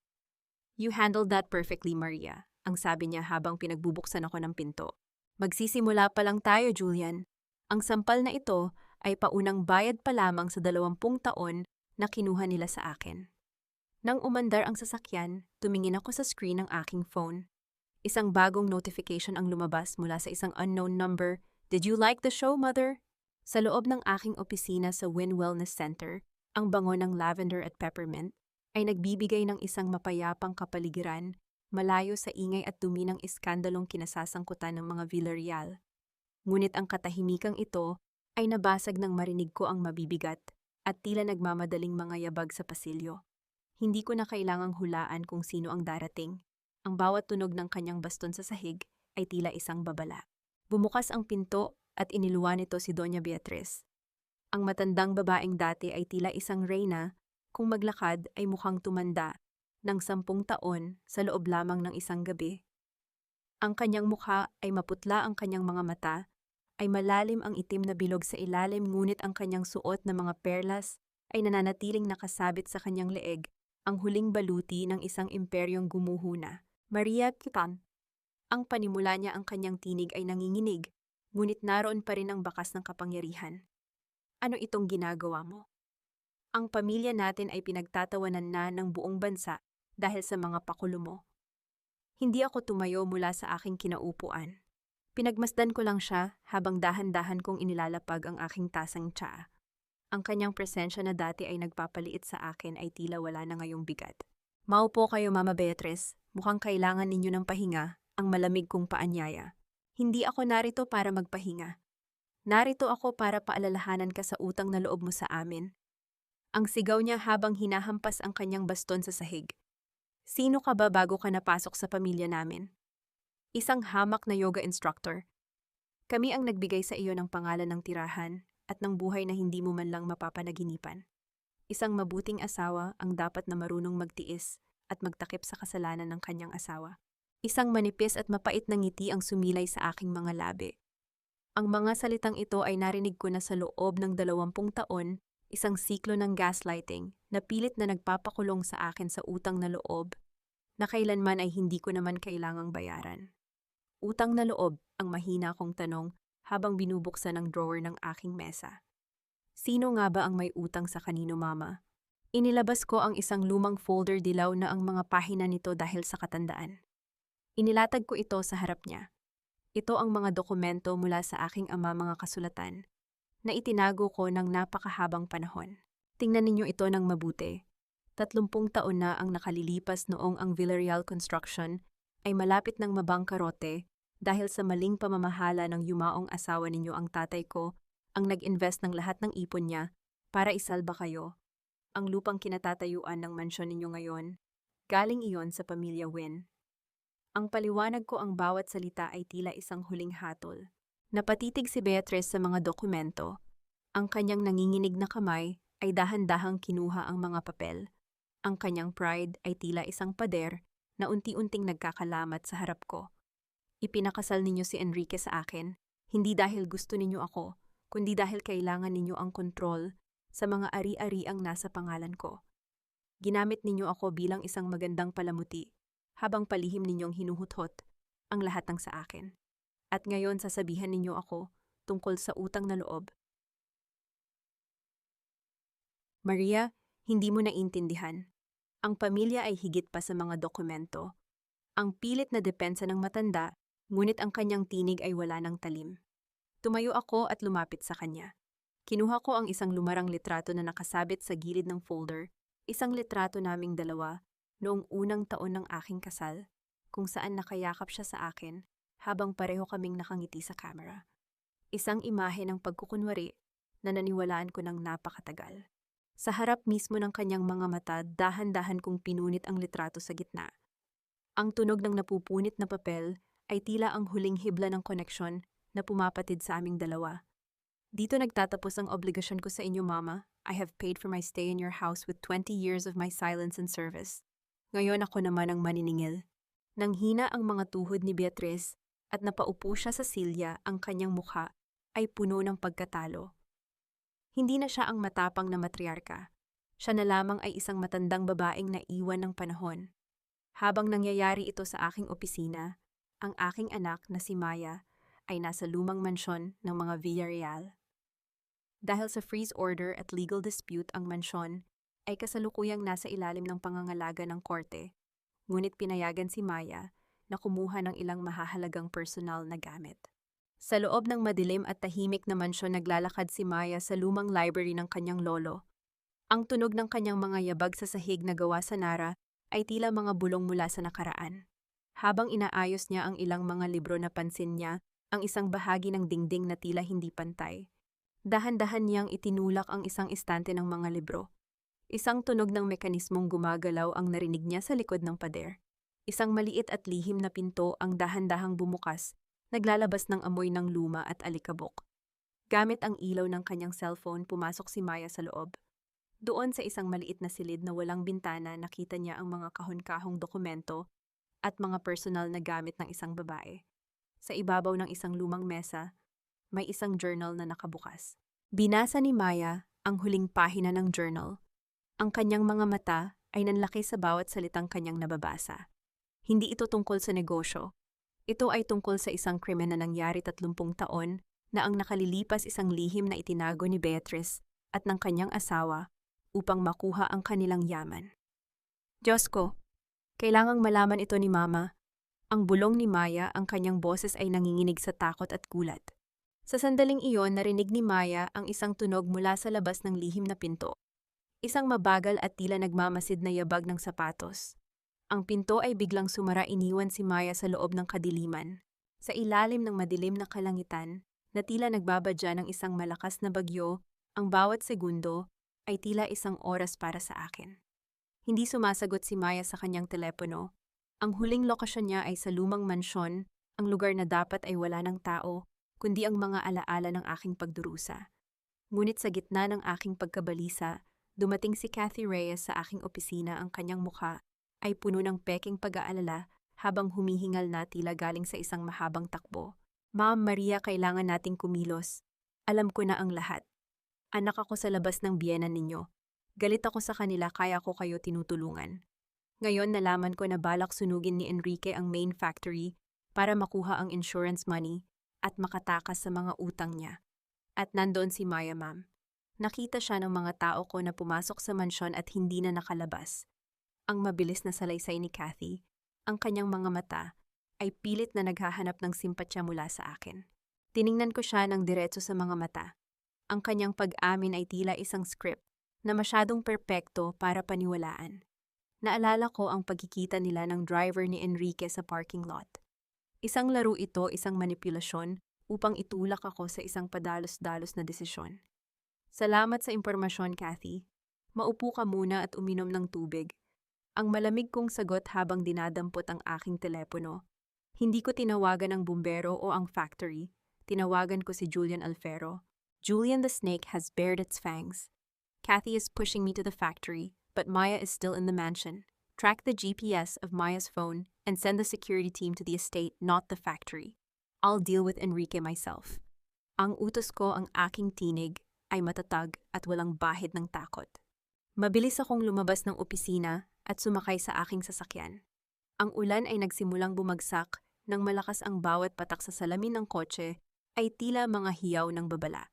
"You handled that perfectly, Maria," ang sabi niya habang pinagbubuksan ako ng pinto. "Magsisimula pa lang tayo, Julian. Ang sampal na ito ay paunang bayad pa lamang sa 20 taon na kinuha nila sa akin." Nang umandar ang sasakyan, tumingin ako sa screen ng aking phone. Isang bagong notification ang lumabas mula sa isang unknown number. "Did you like the show, Mother?" Sa loob ng aking opisina sa Wynn Wellness Center, ang bango ng lavender at peppermint ay nagbibigay ng isang mapayapang kapaligiran, malayo sa ingay at dumi ng iskandalong kinasasangkutan ng mga Villarreal. Ngunit ang katahimikang ito ay nabasag nang marinig ko ang mabibigat at tila nagmamadaling mga yabag sa pasilyo. Hindi ko na kailangang hulaan kung sino ang darating. Ang bawat tunog ng kanyang baston sa sahig ay tila isang babala. Bumukas ang pinto at iniluwan nito si Doña Beatriz. Ang matandang babaeng dati ay tila isang reyna, kung maglakad ay mukhang tumanda ng 10 taon sa loob lamang ng isang gabi. Ang kanyang mukha ay maputla, ang kanyang mga mata ay malalim, ang itim na bilog sa ilalim, ngunit ang kanyang suot na mga perlas ay nananatiling nakasabit sa kanyang leeg, ang huling baluti ng isang imperyong gumuhuna. "Maria Kitan." Ang panimula niya, ang kanyang tinig ay nanginginig, ngunit naroon pa rin ang bakas ng kapangyarihan. "Ano itong ginagawa mo? Ang pamilya natin ay pinagtatawanan na ng buong bansa dahil sa mga pakulo mo." Hindi ako tumayo mula sa aking kinaupuan. Pinagmasdan ko lang siya habang dahan-dahan kong inilalapag ang aking tasang tsaa. Ang kanyang presensya na dati ay nagpapaliit sa akin ay tila wala na ngayong bigat. "Maupo kayo, Mama Beatriz. Mukhang kailangan ninyo ng pahinga," ang malamig kong paanyaya. "Hindi ako narito para magpahinga. Narito ako para paalalahanan ka sa utang na loob mo sa amin." Ang sigaw niya habang hinahampas ang kanyang baston sa sahig. "Sino ka ba bago ka napasok sa pamilya namin?" "Isang hamak na yoga instructor. Kami ang nagbigay sa iyo ng pangalan ng tirahan at ng buhay na hindi mo man lang mapapanaginipan. Isang mabuting asawa ang dapat na marunong magtiis at magtakip sa kasalanan ng kanyang asawa." Isang manipis at mapait na ngiti ang sumilay sa aking mga labi. Ang mga salitang ito ay narinig ko na sa loob ng 20 taon, isang siklo ng gaslighting na pilit na nagpapakulong sa akin sa utang na loob na kailanman ay hindi ko naman kailangang bayaran. "Utang na loob?" ang mahina kong tanong habang binubuksan ang drawer ng aking mesa. "Sino nga ba ang may utang sa kanino, Mama?" Inilabas ko ang isang lumang folder, dilaw na ang mga pahina nito dahil sa katandaan. Inilatag ko ito sa harap niya. Ito ang mga dokumento mula sa aking ama, mga kasulatan, na itinago ko ng napakahabang panahon. Tingnan ninyo ito ng mabuti. 30 taon na ang nakalilipas noong ang Villarreal Construction ay malapit ng mabangkarote dahil sa maling pamamahala ng yumaong asawa ninyo. Ang tatay ko ang nag-invest ng lahat ng ipon niya para isalba kayo. Ang lupang kinatatayuan ng mansyon ninyo ngayon, galing iyon sa pamilya Wynn. Ang paliwanag ko, ang bawat salita ay tila isang huling hatol. Napatitig si Beatriz sa mga dokumento. Ang kanyang nanginginig na kamay ay dahan-dahang kinuha ang mga papel. Ang kanyang pride ay tila isang pader na unti-unting nagkakalamat sa harap ko. "Ipinakasal ninyo si Enrique sa akin, hindi dahil gusto ninyo ako, kundi dahil kailangan ninyo ang kontrol sa mga ari-ari ang nasa pangalan ko. Ginamit ninyo ako bilang isang magandang palamuti, habang palihim ninyong hinuhuthot ang lahat ng sa akin. At ngayon sasabihan ninyo ako tungkol sa utang na loob." "Maria, hindi mo naiintindihan. Ang pamilya ay higit pa sa mga dokumento." Ang pilit na depensa ng matanda, ngunit ang kanyang tinig ay wala ng talim. Tumayo ako at lumapit sa kanya. Kinuha ko ang isang lumarang litrato na nakasabit sa gilid ng folder, isang litrato naming dalawa noong unang taon ng aking kasal, kung saan nakayakap siya sa akin habang pareho kaming nakangiti sa camera. Isang imahe ng pagkukunwari na naniwalaan ko ng napakatagal. Sa harap mismo ng kanyang mga mata, dahan-dahan kong pinunit ang litrato sa gitna. Ang tunog ng napupunit na papel ay tila ang huling hibla ng koneksyon na pumapatid sa aming dalawa. Dito nagtatapos ang obligasyon ko sa inyo, Mama. I have paid for my stay in your house with 20 years of my silence and service. Ngayon ako naman ang maniningil. Nang hina ang mga tuhod ni Beatriz at napaupo siya sa silya, ang kanyang mukha ay puno ng pagkatalo. Hindi na siya ang matapang na matriarka. Siya na lamang ay isang matandang babaeng naiwan ng panahon. Habang nangyayari ito sa aking opisina, ang aking anak na si Maya ay nasa lumang mansyon ng mga Villarreal. Dahil sa freeze order at legal dispute, ang mansyon ay kasalukuyang nasa ilalim ng pangangalaga ng korte, ngunit pinayagan si Maya na kumuha ng ilang mahahalagang personal na gamit. Sa loob ng madilim at tahimik na mansyon, naglalakad si Maya sa lumang library ng kanyang lolo. Ang tunog ng kanyang mga yabag sa sahig na gawa sa Nara ay tila mga bulong mula sa nakaraan. Habang inaayos niya ang ilang mga libro, napansin niya ang isang bahagi ng dingding na tila hindi pantay. Dahan-dahan niyang itinulak ang isang estante ng mga libro. Isang tunog ng mekanismong gumagalaw ang narinig niya sa likod ng pader. Isang maliit at lihim na pinto ang dahan-dahang bumukas, naglalabas ng amoy ng luma at alikabok. Gamit ang ilaw ng kanyang cellphone, pumasok si Maya sa loob. Doon sa isang maliit na silid na walang bintana, nakita niya ang mga kahon-kahong dokumento at mga personal na gamit ng isang babae. Sa ibabaw ng isang lumang mesa, may isang journal na nakabukas. Binasa ni Maya ang huling pahina ng journal. Ang kanyang mga mata ay nanlaki sa bawat salitang kanyang nababasa. Hindi ito tungkol sa negosyo. Ito ay tungkol sa isang krimen na nangyari 30 taon na ang nakalilipas, isang lihim na itinago ni Beatriz at ng kanyang asawa upang makuha ang kanilang yaman. Diyos ko, kailangang malaman ito ni Mama. Ang bulong ni Maya, ang kanyang boses ay nanginginig sa takot at gulat. Sa sandaling iyon, narinig ni Maya ang isang tunog mula sa labas ng lihim na pinto. Isang mabagal at tila nagmamasid na yabag ng sapatos. Ang pinto ay biglang sumara, iniwan si Maya sa loob ng kadiliman. Sa ilalim ng madilim na kalangitan, na tila nagbabadya ng isang malakas na bagyo, ang bawat segundo ay tila isang oras para sa akin. Hindi sumasagot si Maya sa kanyang telepono. Ang huling lokasyon niya ay sa lumang mansyon, ang lugar na dapat ay wala ng tao, kundi ang mga alaala ng aking pagdurusa. Ngunit sa gitna ng aking pagkabalisa, dumating si Kathy Reyes sa aking opisina. Ang kanyang mukha ay puno ng peking pag-aalala habang humihingal na tila galing sa isang mahabang takbo. Ma'am Maria, kailangan nating kumilos. Alam ko na ang lahat. Anak ako sa labas ng biyenan ninyo. Galit ako sa kanila, kaya ko kayo tinutulungan. Ngayon nalaman ko na balak sunugin ni Enrique ang main factory para makuha ang insurance money at makatakas sa mga utang niya. At nandoon si Maya, ma'am. Nakita siya ng mga tao ko na pumasok sa mansyon at hindi na nakalabas. Ang mabilis na salaysay ni Kathy, ang kanyang mga mata, ay pilit na naghahanap ng simpatya mula sa akin. Tiningnan ko siya ng diretso sa mga mata. Ang kanyang pag-amin ay tila isang script na masyadong perpekto para paniwalaan. Naalala ko ang pagkikita nila ng driver ni Enrique sa parking lot. Isang laro ito, isang manipulasyon upang itulak ako sa isang padalos-dalos na desisyon. Salamat sa impormasyon, Kathy. Maupo ka muna at uminom ng tubig. Ang malamig kong sagot habang dinadampot ang aking telepono. Hindi ko tinawagan ang bumbero o ang factory. Tinawagan ko si Julian Alfero. Julian, the snake has bared its fangs. Kathy is pushing me to the factory, but Maya is still in the mansion. Track the GPS of Maya's phone and send the security team to the estate, not the factory. I'll deal with Enrique myself. Ang utos ko, ang aking tinig, ay matatag at walang bahid ng takot. Mabilis akong lumabas ng opisina at sumakay sa aking sasakyan. Ang ulan ay nagsimulang bumagsak nang malakas ang bawat patak sa salamin ng kotse ay tila mga hiyaw ng babala.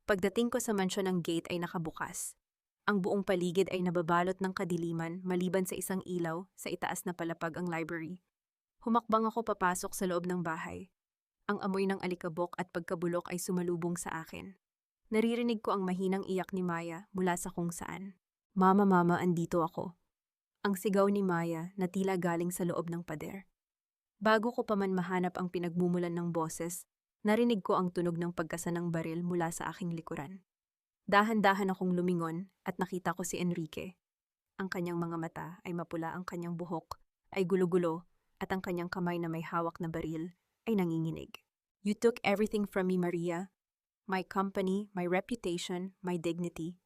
Pagdating ko sa mansyon, ang gate ay nakabukas. Ang buong paligid ay nababalot ng kadiliman maliban sa isang ilaw sa itaas na palapag, ang library. Humakbang ako papasok sa loob ng bahay. Ang amoy ng alikabok at pagkabulok ay sumalubong sa akin. Naririnig ko ang mahinang iyak ni Maya mula sa kung saan. Mama, mama, andito ako. Ang sigaw ni Maya na tila galing sa loob ng pader. Bago ko pa man mahanap ang pinagmumulan ng boses, narinig ko ang tunog ng pagkasa ng baril mula sa aking likuran. Dahan-dahan akong lumingon at nakita ko si Enrique. Ang kanyang mga mata ay mapula, ang kanyang buhok ay gulo-gulo, at ang kanyang kamay na may hawak na baril ay nanginginig. "You took everything from me, Maria. My company, my reputation, my dignity.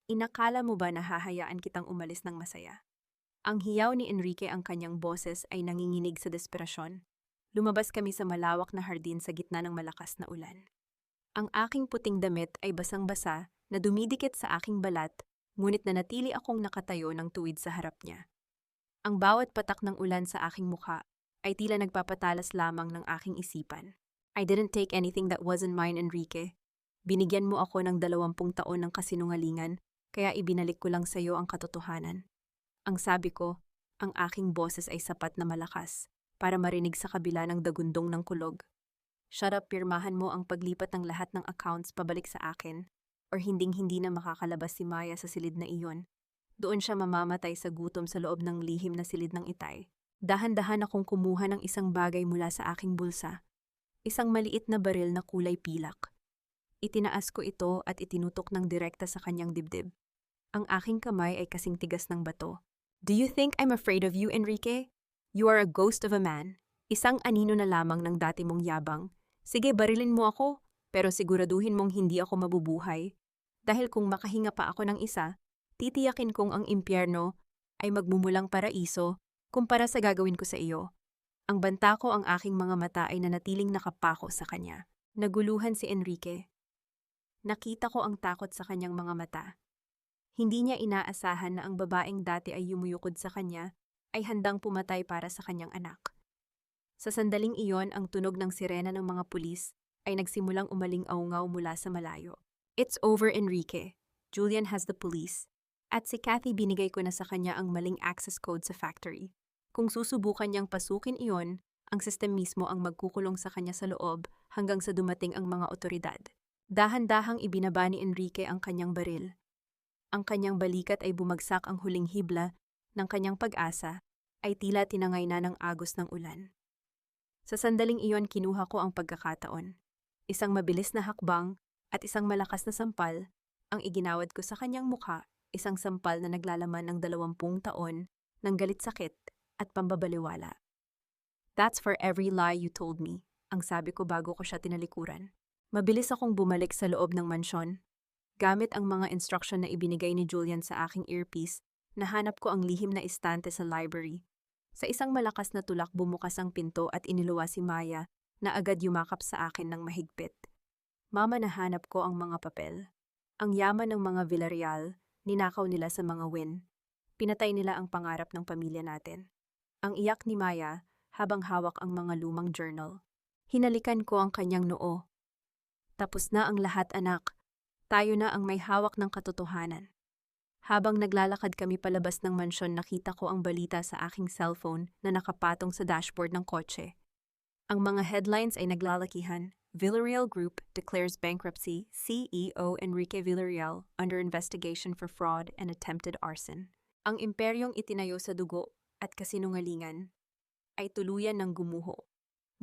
Inakala mo ba na hahayaan kitang umalis ng masaya?" Ang hiyaw ni Enrique, ang kanyang boses ay nanginginig sa desperasyon. Lumabas kami sa malawak na hardin sa gitna ng malakas na ulan. Ang aking puting damit ay basang-basa na dumidikit sa aking balat, ngunit nanatili akong nakatayo ng tuwid sa harap niya. Ang bawat patak ng ulan sa aking mukha ay tila nagpapatalas lamang ng aking isipan. "I didn't take anything that wasn't mine, Enrique. Binigyan mo ako ng 20 taon ng kasinungalingan, kaya ibinalik ko lang sa iyo ang katotohanan." Ang sabi ko, ang aking boses ay sapat na malakas para marinig sa kabila ng dagundong ng kulog. "Shut up, pirmahan mo ang paglipat ng lahat ng accounts pabalik sa akin, or hinding-hindi na makakalabas si Maya sa silid na iyon. Doon siya mamamatay sa gutom sa loob ng lihim na silid ng itay." Dahan-dahan akong kumuha ng isang bagay mula sa aking bulsa. Isang maliit na baril na kulay pilak. Itinaas ko ito at itinutok ng direkta sa kanyang dibdib. Ang aking kamay ay kasing tigas ng bato. "Do you think I'm afraid of you, Enrique? You are a ghost of a man. Isang anino na lamang ng dati mong yabang. Sige, barilin mo ako, pero siguraduhin mong hindi ako mabubuhay. Dahil kung makahinga pa ako ng isa, titiyakin kong ang impyerno ay magmumulang paraiso kumpara sa gagawin ko sa iyo." Ang banta ko, ang aking mga mata ay nanatiling nakapako sa kanya. Naguluhan si Enrique. Nakita ko ang takot sa kanyang mga mata. Hindi niya inaasahan na ang babaeng dati ay yumuyukod sa kanya ay handang pumatay para sa kanyang anak. Sa sandaling iyon, ang tunog ng sirena ng mga pulis ay nagsimulang umaling-aungaw mula sa malayo. "It's over, Enrique. Julian has the police." At si Kathy, binigay ko na sa kanya ang maling access code sa factory. Kung susubukan niyang pasukin iyon, ang sistem mismo ang magkukulong sa kanya sa loob hanggang sa dumating ang mga otoridad. Dahan-dahang ibinaba ni Enrique ang kanyang baril. Ang kanyang balikat ay bumagsak, ang huling hibla ng kanyang pag-asa ay tila tinangay na ng agos ng ulan. Sa sandaling iyon, kinuha ko ang pagkakataon. Isang mabilis na hakbang at isang malakas na sampal ang iginawad ko sa kanyang mukha, isang sampal na naglalaman ng 20 taon ng galit-sakit at pambabaliwala. "That's for every lie you told me," ang sabi ko bago ko siya tinalikuran. Mabilis akong bumalik sa loob ng mansyon. Gamit ang mga instruction na ibinigay ni Julian sa aking earpiece, nahanap ko ang lihim na istante sa library. Sa isang malakas na tulak, bumukas ang pinto at iniluwa si Maya na agad yumakap sa akin ng mahigpit. "Mama, nahanap ko ang mga papel. Ang yaman ng mga Villarreal, ninakaw nila sa mga Win. Pinatay nila ang pangarap ng pamilya natin." Ang iyak ni Maya habang hawak ang mga lumang journal. Hinalikan ko ang kanyang noo. "Tapos na ang lahat, anak. Tayo na ang may hawak ng katotohanan." Habang naglalakad kami palabas ng mansyon, nakita ko ang balita sa aking cellphone na nakapatong sa dashboard ng kotse. Ang mga headlines ay naglalakihan. "Villarreal Group declares bankruptcy, CEO Enrique Villarreal under investigation for fraud and attempted arson." Ang imperyong itinayo sa dugo at kasinungalingan ay tuluyan ng gumuho.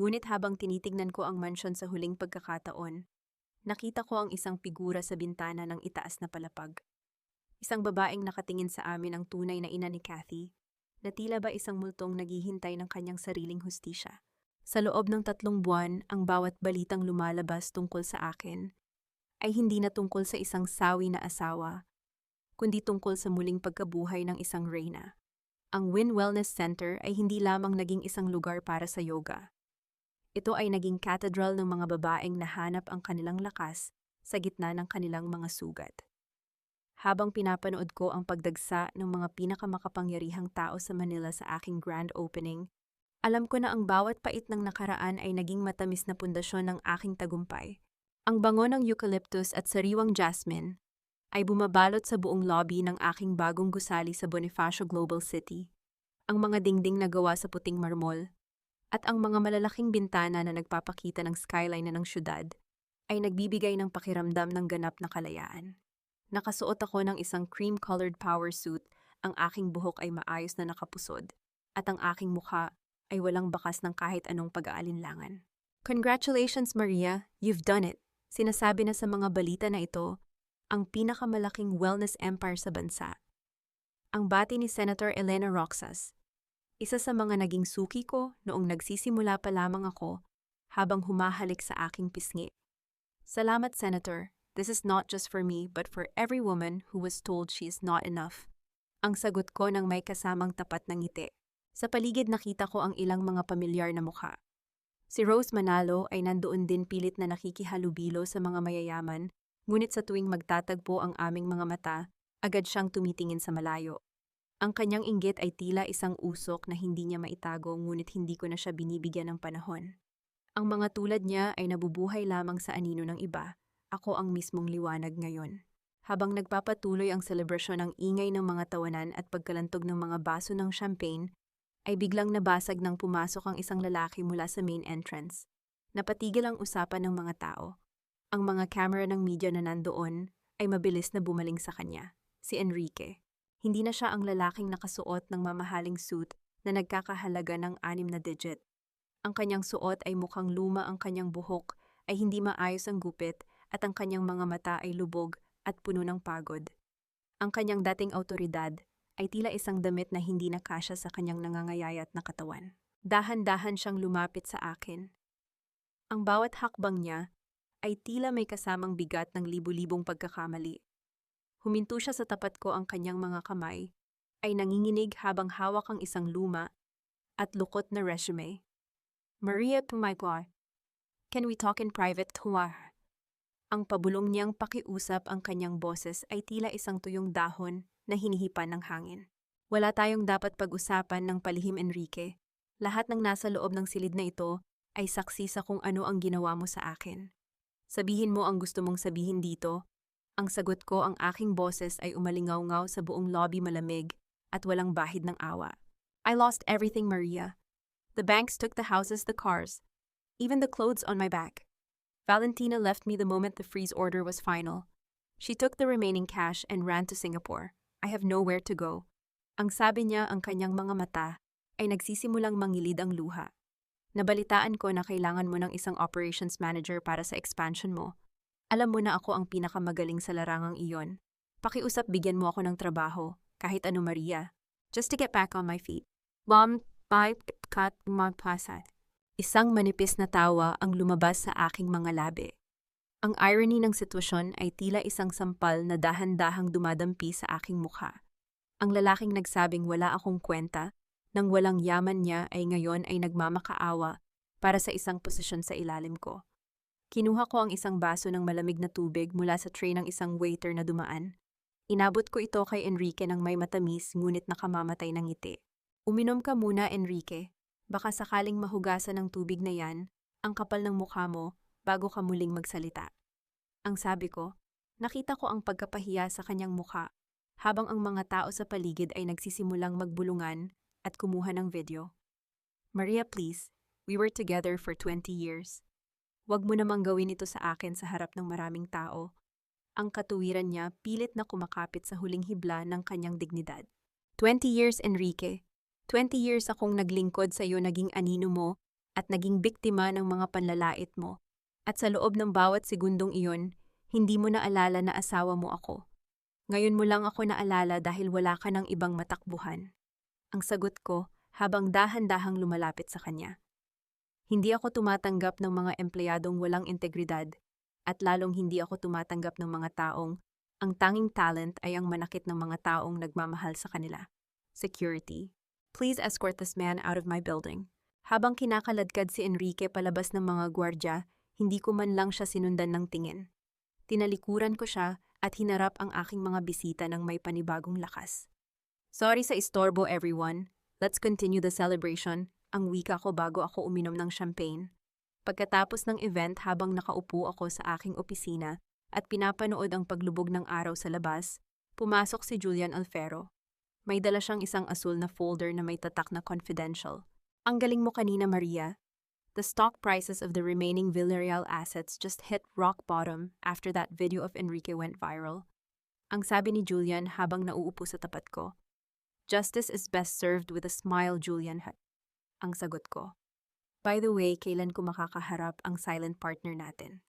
Ngunit habang tinitignan ko ang mansyon sa huling pagkakataon, nakita ko ang isang figura sa bintana ng itaas na palapag. Isang babaeng nakatingin sa amin, ang tunay na ina ni Kathy, na tila ba isang multong naghihintay ng kanyang sariling hustisya. Sa loob ng 3 buwan, ang bawat balitang lumalabas tungkol sa akin ay hindi na tungkol sa isang sawi na asawa, kundi tungkol sa muling pagkabuhay ng isang reyna. Ang Win Wellness Center ay hindi lamang naging isang lugar para sa yoga. Ito ay naging cathedral ng mga babaeng nahanap ang kanilang lakas sa gitna ng kanilang mga sugat. Habang pinapanood ko ang pagdagsa ng mga pinakamakapangyarihang tao sa Manila sa aking grand opening, alam ko na ang bawat pait ng nakaraan ay naging matamis na pundasyon ng aking tagumpay. Ang bango ng eucalyptus at sariwang jasmine ay bumabalot sa buong lobby ng aking bagong gusali sa Bonifacio Global City. Ang mga dingding na gawa sa puting marmol at ang mga malalaking bintana na nagpapakita ng skyline na ng syudad ay nagbibigay ng pakiramdam ng ganap na kalayaan. Nakasuot ako ng isang cream-colored power suit, ang aking buhok ay maayos na nakapusod, at ang aking mukha ay walang bakas ng kahit anong pag-aalinlangan. Congratulations, Maria! You've done it! Sinasabi na sa mga balita na ito, ang pinakamalaking wellness empire sa bansa. Ang bati ni Senator Elena Roxas, isa sa mga naging suki ko noong nagsisimula pa lamang ako habang humahalik sa aking pisngi. Salamat, Senator. This is not just for me but for every woman who was told she is not enough. Ang sagot ko nang may kasamang tapat ng ngiti. Sa paligid nakita ko ang ilang mga pamilyar na mukha. Si Rose Manalo ay nandoon din pilit na nakikihalubilo sa mga mayayaman, ngunit sa tuwing magtatagpo ang aming mga mata, agad siyang tumitingin sa malayo. Ang kanyang inggit ay tila isang usok na hindi niya maitago ngunit hindi ko na siya binibigyan ng panahon. Ang mga tulad niya ay nabubuhay lamang sa anino ng iba. Ako ang mismong liwanag ngayon. Habang nagpapatuloy ang selebrasyon ng ingay ng mga tawanan at pagkalantog ng mga baso ng champagne, ay biglang nabasag nang pumasok ang isang lalaki mula sa main entrance. Napatigil ang usapan ng mga tao. Ang mga camera ng media na nandoon ay mabilis na bumaling sa kanya, si Enrique. Hindi na siya ang lalaking nakasuot ng mamahaling suit na nagkakahalaga ng 6 na digit. Ang kanyang suot ay mukhang luma, ang kanyang buhok ay hindi maayos ang gupit at ang kanyang mga mata ay lubog at puno ng pagod. Ang kanyang dating awtoridad ay tila isang damit na hindi nakasya sa kanyang nangangayayat na katawan. Dahan-dahan siyang lumapit sa akin. Ang bawat hakbang niya ay tila may kasamang bigat ng libu-libong pagkakamali. Huminto siya sa tapat ko, ang kanyang mga kamay ay nanginginig habang hawak ang isang luma at lukot na resume. Maria, to my God, can we talk in private? Ang pabulong niyang pakiusap, ang kanyang boses ay tila isang tuyong dahon na hinihipan ng hangin. Wala tayong dapat pag-usapan ng palihim, Enrique. Lahat ng nasa loob ng silid na ito ay saksi sa kung ano ang ginawa mo sa akin. Sabihin mo ang gusto mong sabihin dito. Ang sagot ko, ang aking boses ay umalingaw-ngaw sa buong lobby, malamig at walang bahid ng awa. I lost everything, Maria. The banks took the houses, the cars, even the clothes on my back. Valentina left me the moment the freeze order was final. She took the remaining cash and ran to Singapore. I have nowhere to go. Ang sabi niya, ang kanyang mga mata ay nagsisimulang mangilid ang luha. Nabalitaan ko na kailangan mo ng isang operations manager para sa expansion mo. Alam mo na ako ang pinakamagaling sa larangang iyon. Pakiusap, bigyan mo ako ng trabaho, kahit ano, Maria. Just to get back on my feet. Cut my pasad. Isang manipis na tawa ang lumabas sa aking mga labi. Ang irony ng sitwasyon ay tila isang sampal na dahan-dahang dumadampi sa aking mukha. Ang lalaking nagsabing wala akong kwenta, nang walang yaman niya ay ngayon ay nagmamakaawa para sa isang posisyon sa ilalim ko. Kinuha ko ang isang baso ng malamig na tubig mula sa tray ng isang waiter na dumaan. Inabot ko ito kay Enrique nang may matamis ngunit nakamamatay ng ngiti. Uminom ka muna, Enrique. Baka sakaling mahugasan ng tubig na yan, ang kapal ng mukha mo, bago ka muling magsalita. Ang sabi ko, nakita ko ang pagkapahiya sa kanyang mukha, habang ang mga tao sa paligid ay nagsisimulang magbulungan at kumuha ng video. Maria, please, we were together for 20 years. Huwag mo namang gawin ito sa akin sa harap ng maraming tao. Ang katuwiran niya pilit na kumakapit sa huling hibla ng kanyang dignidad. 20 years, Enrique. 20 years akong naglingkod sa iyo, naging anino mo at naging biktima ng mga panlalait mo. At sa loob ng bawat segundong iyon, hindi mo naalala na asawa mo ako. Ngayon mo lang ako naalala dahil wala ka ng ibang matakbuhan. Ang sagot ko habang dahan-dahang lumalapit sa kanya. Hindi ako tumatanggap ng mga empleyadong walang integridad at lalong hindi ako tumatanggap ng mga taong ang tanging talent ay ang manakit ng mga taong nagmamahal sa kanila. Security. Please escort this man out of my building. Habang kinakaladkad si Enrique palabas ng mga gwardya, hindi ko man lang siya sinundan ng tingin. Tinalikuran ko siya at hinarap ang aking mga bisita ng may panibagong lakas. Sorry sa istorbo, everyone. Let's continue the celebration. Ang wika ko bago ako uminom ng champagne. Pagkatapos ng event, habang nakaupo ako sa aking opisina at pinapanood ang paglubog ng araw sa labas, pumasok si Julian Alfero. May dala siyang isang asul na folder na may tatak na confidential. Ang galing mo kanina, Maria. The stock prices of the remaining Villarreal assets just hit rock bottom after that video of Enrique went viral. Ang sabi ni Julian habang nauupo sa tapat ko. Justice is best served with a smile, Julian. Ang sagot ko. By the way, kailan ko makakaharap ang silent partner natin?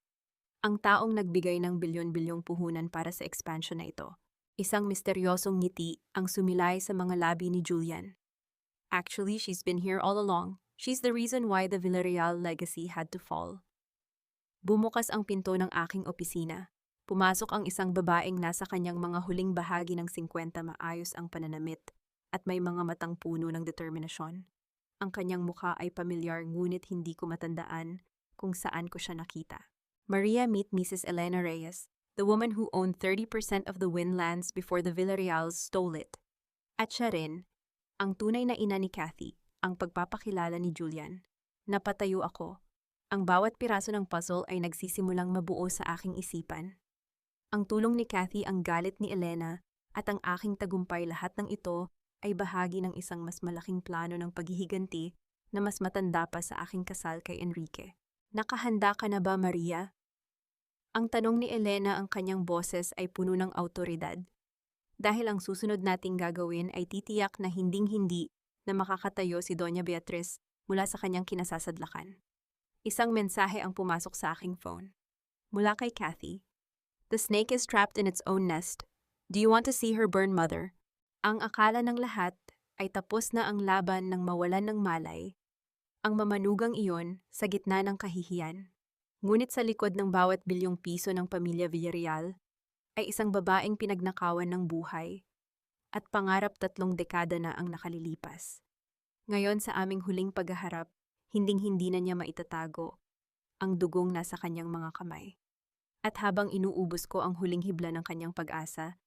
Ang taong nagbigay ng bilyon-bilyong puhunan para sa expansion na ito. Isang misteryosong ngiti ang sumilay sa mga labi ni Julian. Actually, she's been here all along. She's the reason why the Villarreal legacy had to fall. Bumukas ang pinto ng aking opisina. Pumasok ang isang babaeng nasa kanyang mga huling bahagi ng 50, maayos ang pananamit at may mga matang puno ng determinasyon. Ang kanyang mukha ay pamilyar ngunit hindi ko matandaan kung saan ko siya nakita. Maria, meet Mrs. Elena Reyes, the woman who owned 30% of the Winlands before the Villarreals stole it. At siya rin, ang tunay na ina ni Kathy, ang pagpapakilala ni Julian. Napatayo ako. Ang bawat piraso ng puzzle ay nagsisimulang mabuo sa aking isipan. Ang tulong ni Kathy, ang galit ni Elena, at ang aking tagumpay, lahat ng ito ay bahagi ng isang mas malaking plano ng paghihiganti na mas matanda pa sa aking kasal kay Enrique. Nakahanda ka na ba, Maria? Ang tanong ni Elena, ang kanyang boses ay puno ng awtoridad. Dahil ang susunod nating gagawin ay titiyak na hinding-hindi na makakatayo si Doña Beatriz mula sa kanyang kinasasadlakan. Isang mensahe ang pumasok sa aking phone. Mula kay Kathy. The snake is trapped in its own nest. Do you want to see her burn, mother? Ang akala ng lahat ay tapos na ang laban ng mawalan ng malay. Ang mamanugang iyon sa gitna ng kahihiyan. Ngunit sa likod ng bawat bilyong piso ng pamilya Villarreal ay isang babaeng pinagnakawan ng buhay at pangarap 3 dekada na ang nakalilipas. Ngayon sa aming huling paghaharap, hinding-hindi na niya maitatago ang dugong nasa kanyang mga kamay. At habang inuubos ko ang huling hibla ng kanyang pag-asa,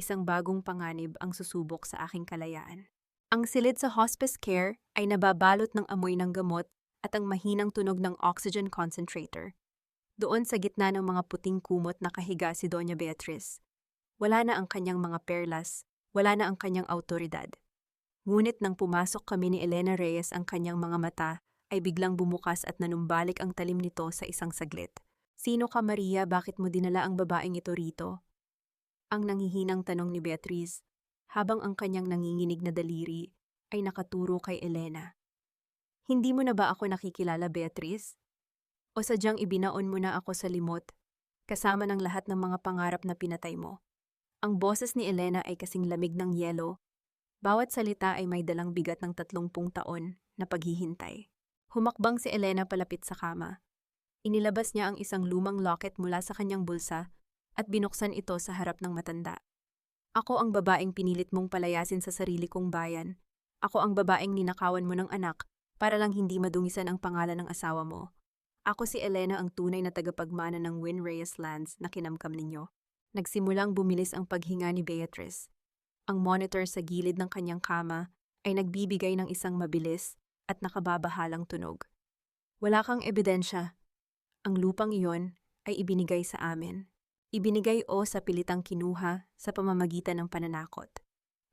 isang bagong panganib ang susubok sa aking kalayaan. Ang silid sa hospice care ay nababalot ng amoy ng gamot at ang mahinang tunog ng oxygen concentrator. Doon sa gitna ng mga puting kumot nakahiga si Doña Beatriz. Wala na ang kanyang mga perlas, wala na ang kanyang awtoridad. Ngunit nang pumasok kami ni Elena Reyes, ang kanyang mga mata ay biglang bumukas at nanumbalik ang talim nito sa isang saglit. Sino ka, Maria? Bakit mo dinala ang babaeng ito rito? Ang nanghihinang tanong ni Beatriz, habang ang kanyang nanginginig na daliri ay nakaturo kay Elena. Hindi mo na ba ako nakikilala, Beatriz? O sadyang ibinaon mo na ako sa limot, kasama ng lahat ng mga pangarap na pinatay mo? Ang boses ni Elena ay kasing lamig ng yelo. Bawat salita ay may dalang bigat ng 30 taon na paghihintay. Humakbang si Elena palapit sa kama. Inilabas niya ang isang lumang locket mula sa kanyang bulsa at binuksan ito sa harap ng matanda. Ako ang babaeng pinilit mong palayasin sa sarili kong bayan. Ako ang babaeng ninakawan mo ng anak para lang hindi madungisan ang pangalan ng asawa mo. Ako si Elena, ang tunay na tagapagmana ng Win Reyes Lands na kinamkam ninyo. Nagsimulang bumilis ang paghinga ni Beatriz. Ang monitor sa gilid ng kanyang kama ay nagbibigay ng isang mabilis at nakababahalang tunog. Wala kang ebidensya. Ang lupang iyon ay ibinigay sa amin. Ibinigay o sa pilitang kinuha sa pamamagitan ng pananakot.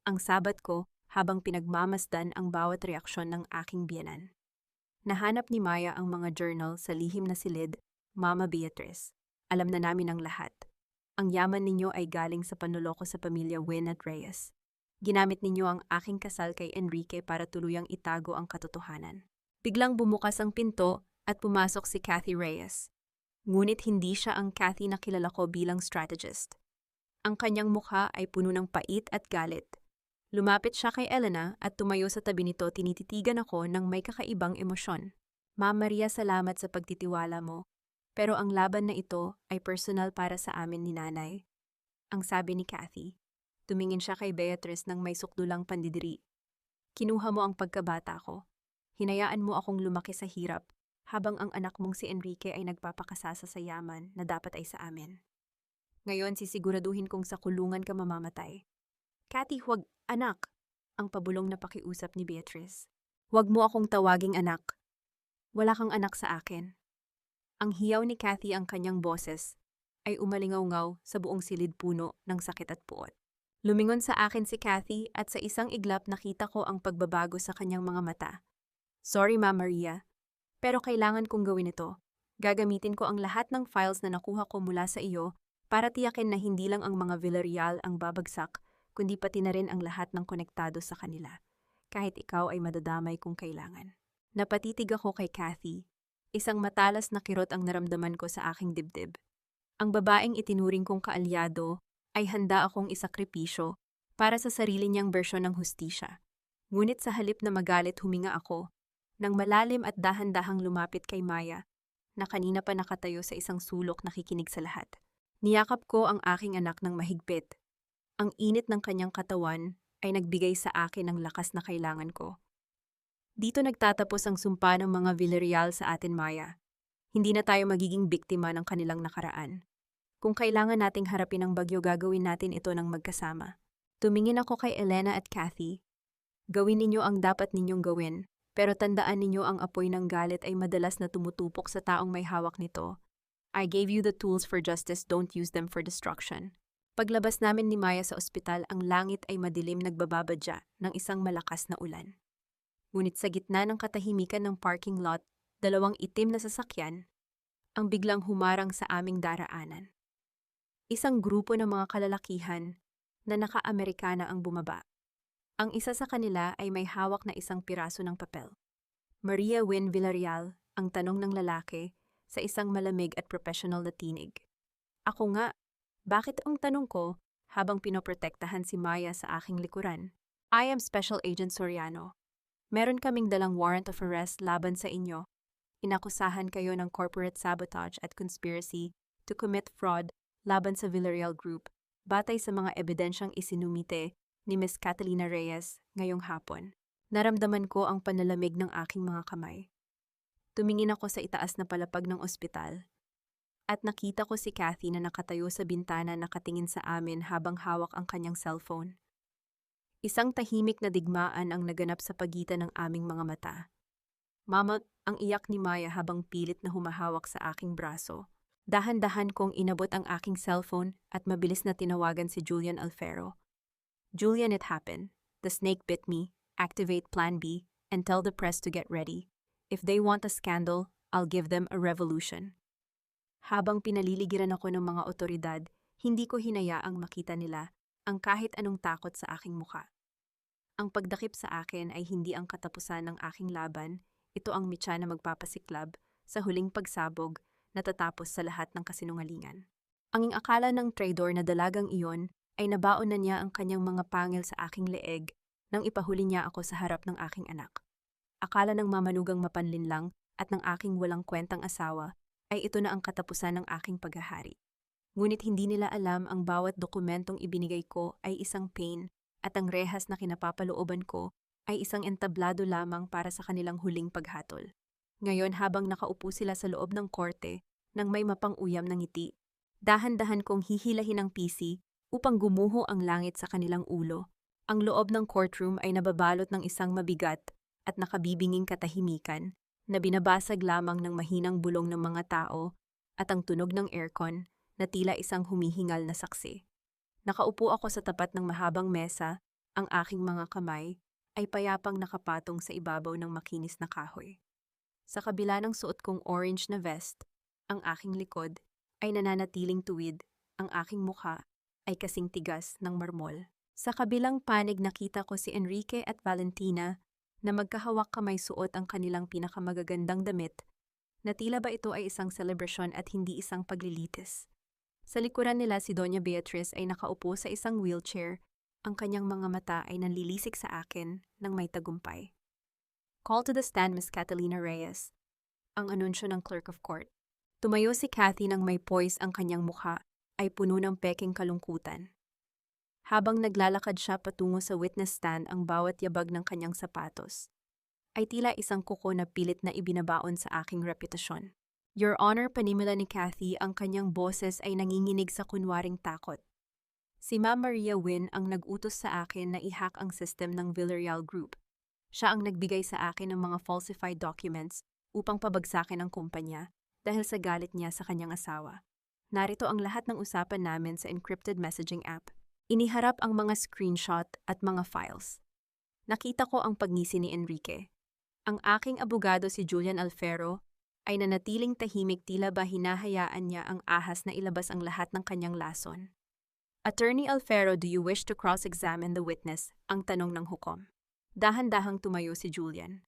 Ang sabat ko habang pinagmamasdan ang bawat reaksyon ng aking biyenan. Nahanap ni Maya ang mga journal sa lihim na silid, Mama Beatriz. Alam na namin ang lahat. Ang yaman ninyo ay galing sa panloloko sa pamilya Win at Reyes. Ginamit ninyo ang aking kasal kay Enrique para tuluyang itago ang katotohanan. Biglang bumukas ang pinto at pumasok si Kathy Reyes. Ngunit hindi siya ang Kathy na kilala ko bilang strategist. Ang kanyang mukha ay puno ng pait at galit. Lumapit siya kay Elena at tumayo sa tabi nito. Tinititigan ako ng may kakaibang emosyon. Ma'am Maria, salamat sa pagtitiwala mo. Pero ang laban na ito ay personal para sa amin ni Nanay. Ang sabi ni Kathy. Tumingin siya kay Beatriz ng may sukdulang pandidiri. Kinuha mo ang pagkabata ko. Hinayaan mo akong lumaki sa hirap, habang ang anak mong si Enrique ay nagpapakasasa sa yaman na dapat ay sa amin. Ngayon sisiguraduhin kong sa kulungan ka mamamatay. Kathy, huwag, anak, ang pabulong na pakiusap ni Beatriz. Huwag mo akong tawaging anak. Wala kang anak sa akin. Ang hiyaw ni Kathy, ang kanyang boses, ay umalingaw-ngaw sa buong silid puno ng sakit at puot. Lumingon sa akin si Kathy at sa isang iglap nakita ko ang pagbabago sa kanyang mga mata. Sorry, Ma'am Maria. Pero kailangan kong gawin ito. Gagamitin ko ang lahat ng files na nakuha ko mula sa iyo para tiyakin na hindi lang ang mga Villarreal ang babagsak, kundi pati na rin ang lahat ng konektado sa kanila. Kahit ikaw ay madadamay kung kailangan. Napatitig ako kay Kathy. Isang matalas na kirot ang naramdaman ko sa aking dibdib. Ang babaeng itinuring kong kaalyado ay handa akong isakripisyo para sa sarili niyang bersyon ng hustisya. Ngunit sa halip na magalit huminga ako, nang malalim at dahan-dahang lumapit kay Maya, na kanina pa nakatayo sa isang sulok nakikinig sa lahat. Niyakap ko ang aking anak ng mahigpit. Ang init ng kanyang katawan ay nagbigay sa akin ng lakas na kailangan ko. Dito nagtatapos ang sumpa ng mga Villarreal sa atin, Maya. Hindi na tayo magiging biktima ng kanilang nakaraan. Kung kailangan nating harapin ang bagyo, gagawin natin ito ng magkasama. Tumingin ako kay Elena at Kathy. Gawin ninyo ang dapat ninyong gawin, pero tandaan ninyo ang apoy ng galit ay madalas na tumutupok sa taong may hawak nito. I gave you the tools for justice, don't use them for destruction. Paglabas namin ni Maya sa ospital, ang langit ay madilim, nagbababadya ng isang malakas na ulan. Ngunit sa gitna ng katahimikan ng parking lot, 2 itim na sasakyan ang biglang humarang sa aming daraanan. Isang grupo ng mga kalalakihan na naka-Amerikana ang bumaba. Ang isa sa kanila ay may hawak na isang piraso ng papel. Maria Wynne Villarreal, ang tanong ng lalaki sa isang malamig at professional na tinig. Ako nga, bakit ang tanong ko habang pinoprotektahan si Maya sa aking likuran? I am Special Agent Soriano. Meron kaming dalang warrant of arrest laban sa inyo. Inakusahan kayo ng corporate sabotage at conspiracy to commit fraud laban sa Villarreal Group, batay sa mga ebidensyang isinumite ni Ms. Catalina Reyes ngayong hapon. Naramdaman ko ang panalamig ng aking mga kamay. Tumingin ako sa itaas na palapag ng ospital at nakita ko si Kathy na nakatayo sa bintana, nakatingin sa amin habang hawak ang kanyang cellphone. Isang tahimik na digmaan ang naganap sa pagitan ng aming mga mata. Mama, ang iyak ni Maya habang pilit na humahawak sa aking braso. Dahan-dahan kong inabot ang aking cellphone at mabilis na tinawagan si Julian Alfero. Julian, it happened. The snake bit me. Activate Plan B and tell the press to get ready. If they want a scandal, I'll give them a revolution. Habang pinaliligiran ako ng mga otoridad, hindi ko hinayaang makita nila ang kahit anong takot sa aking muka. Ang pagdakip sa akin ay hindi ang katapusan ng aking laban. Ito ang mitya na magpapasiklab sa huling pagsabog na tatapos sa lahat ng kasinungalingan. Ang akala ng traidor na dalagang iyon ay nabaon na niya ang kanyang mga pangil sa aking leeg nang ipahuli niya ako sa harap ng aking anak. Akala ng mamanugang mapanlinlang at ng aking walang kwentang asawa ay ito na ang katapusan ng aking paghahari. Ngunit hindi nila alam ang bawat dokumentong ibinigay ko ay isang pain at ang rehas na kinapapalooban ko ay isang entablado lamang para sa kanilang huling paghatol. Ngayon habang nakaupo sila sa loob ng korte nang may mapang-uyam ng ngiti, dahan-dahan kong hihilahin ang PC upang gumuho ang langit sa kanilang ulo. Ang loob ng courtroom ay nababalot ng isang mabigat at nakabibinging katahimikan na binabasag lamang ng mahinang bulong ng mga tao at ang tunog ng aircon na tila isang humihingal na saksi. Nakaupo ako sa tapat ng mahabang mesa, ang aking mga kamay ay payapang nakapatong sa ibabaw ng makinis na kahoy. Sa kabila ng suot kong orange na vest, ang aking likod ay nananatiling tuwid, ang aking mukha ay kasing tigas ng marmol. Sa kabilang panig nakita ko si Enrique at Valentina na magkahawak kamay, suot ang kanilang pinakamagagandang damit, na tila ba ito ay isang selebrasyon at hindi isang paglilitis. Sa likuran nila si Doña Beatriz ay nakaupo sa isang wheelchair, ang kanyang mga mata ay nanlilisik sa akin ng may tagumpay. Call to the stand, Miss Catalina Reyes. Ang anunsyo ng clerk of court. Tumayo si Kathy nang may poise, ang kanyang mukha ay puno ng peking kalungkutan. Habang naglalakad siya patungo sa witness stand, ang bawat yabag ng kanyang sapatos ay tila isang kuko na pilit na ibinabaon sa aking reputasyon. Your Honor, panimula ni Kathy, ang kanyang boses ay nanginginig sa kunwaring takot. Si Ma'am Maria Wynne ang nag-utos sa akin na i-hack ang system ng Villarreal Group. Siya ang nagbigay sa akin ng mga falsified documents upang pabagsakin ang kumpanya dahil sa galit niya sa kanyang asawa. Narito ang lahat ng usapan namin sa encrypted messaging app. Iniharap ang mga screenshot at mga files. Nakita ko ang pagngisi ni Enrique. Ang aking abogado si Julian Alfero ay nanatiling tahimik, tila ba hinahayaan niya ang ahas na ilabas ang lahat ng kanyang lason. Attorney Alfero, do you wish to cross-examine the witness? Ang tanong ng hukom. Dahan-dahang tumayo si Julian.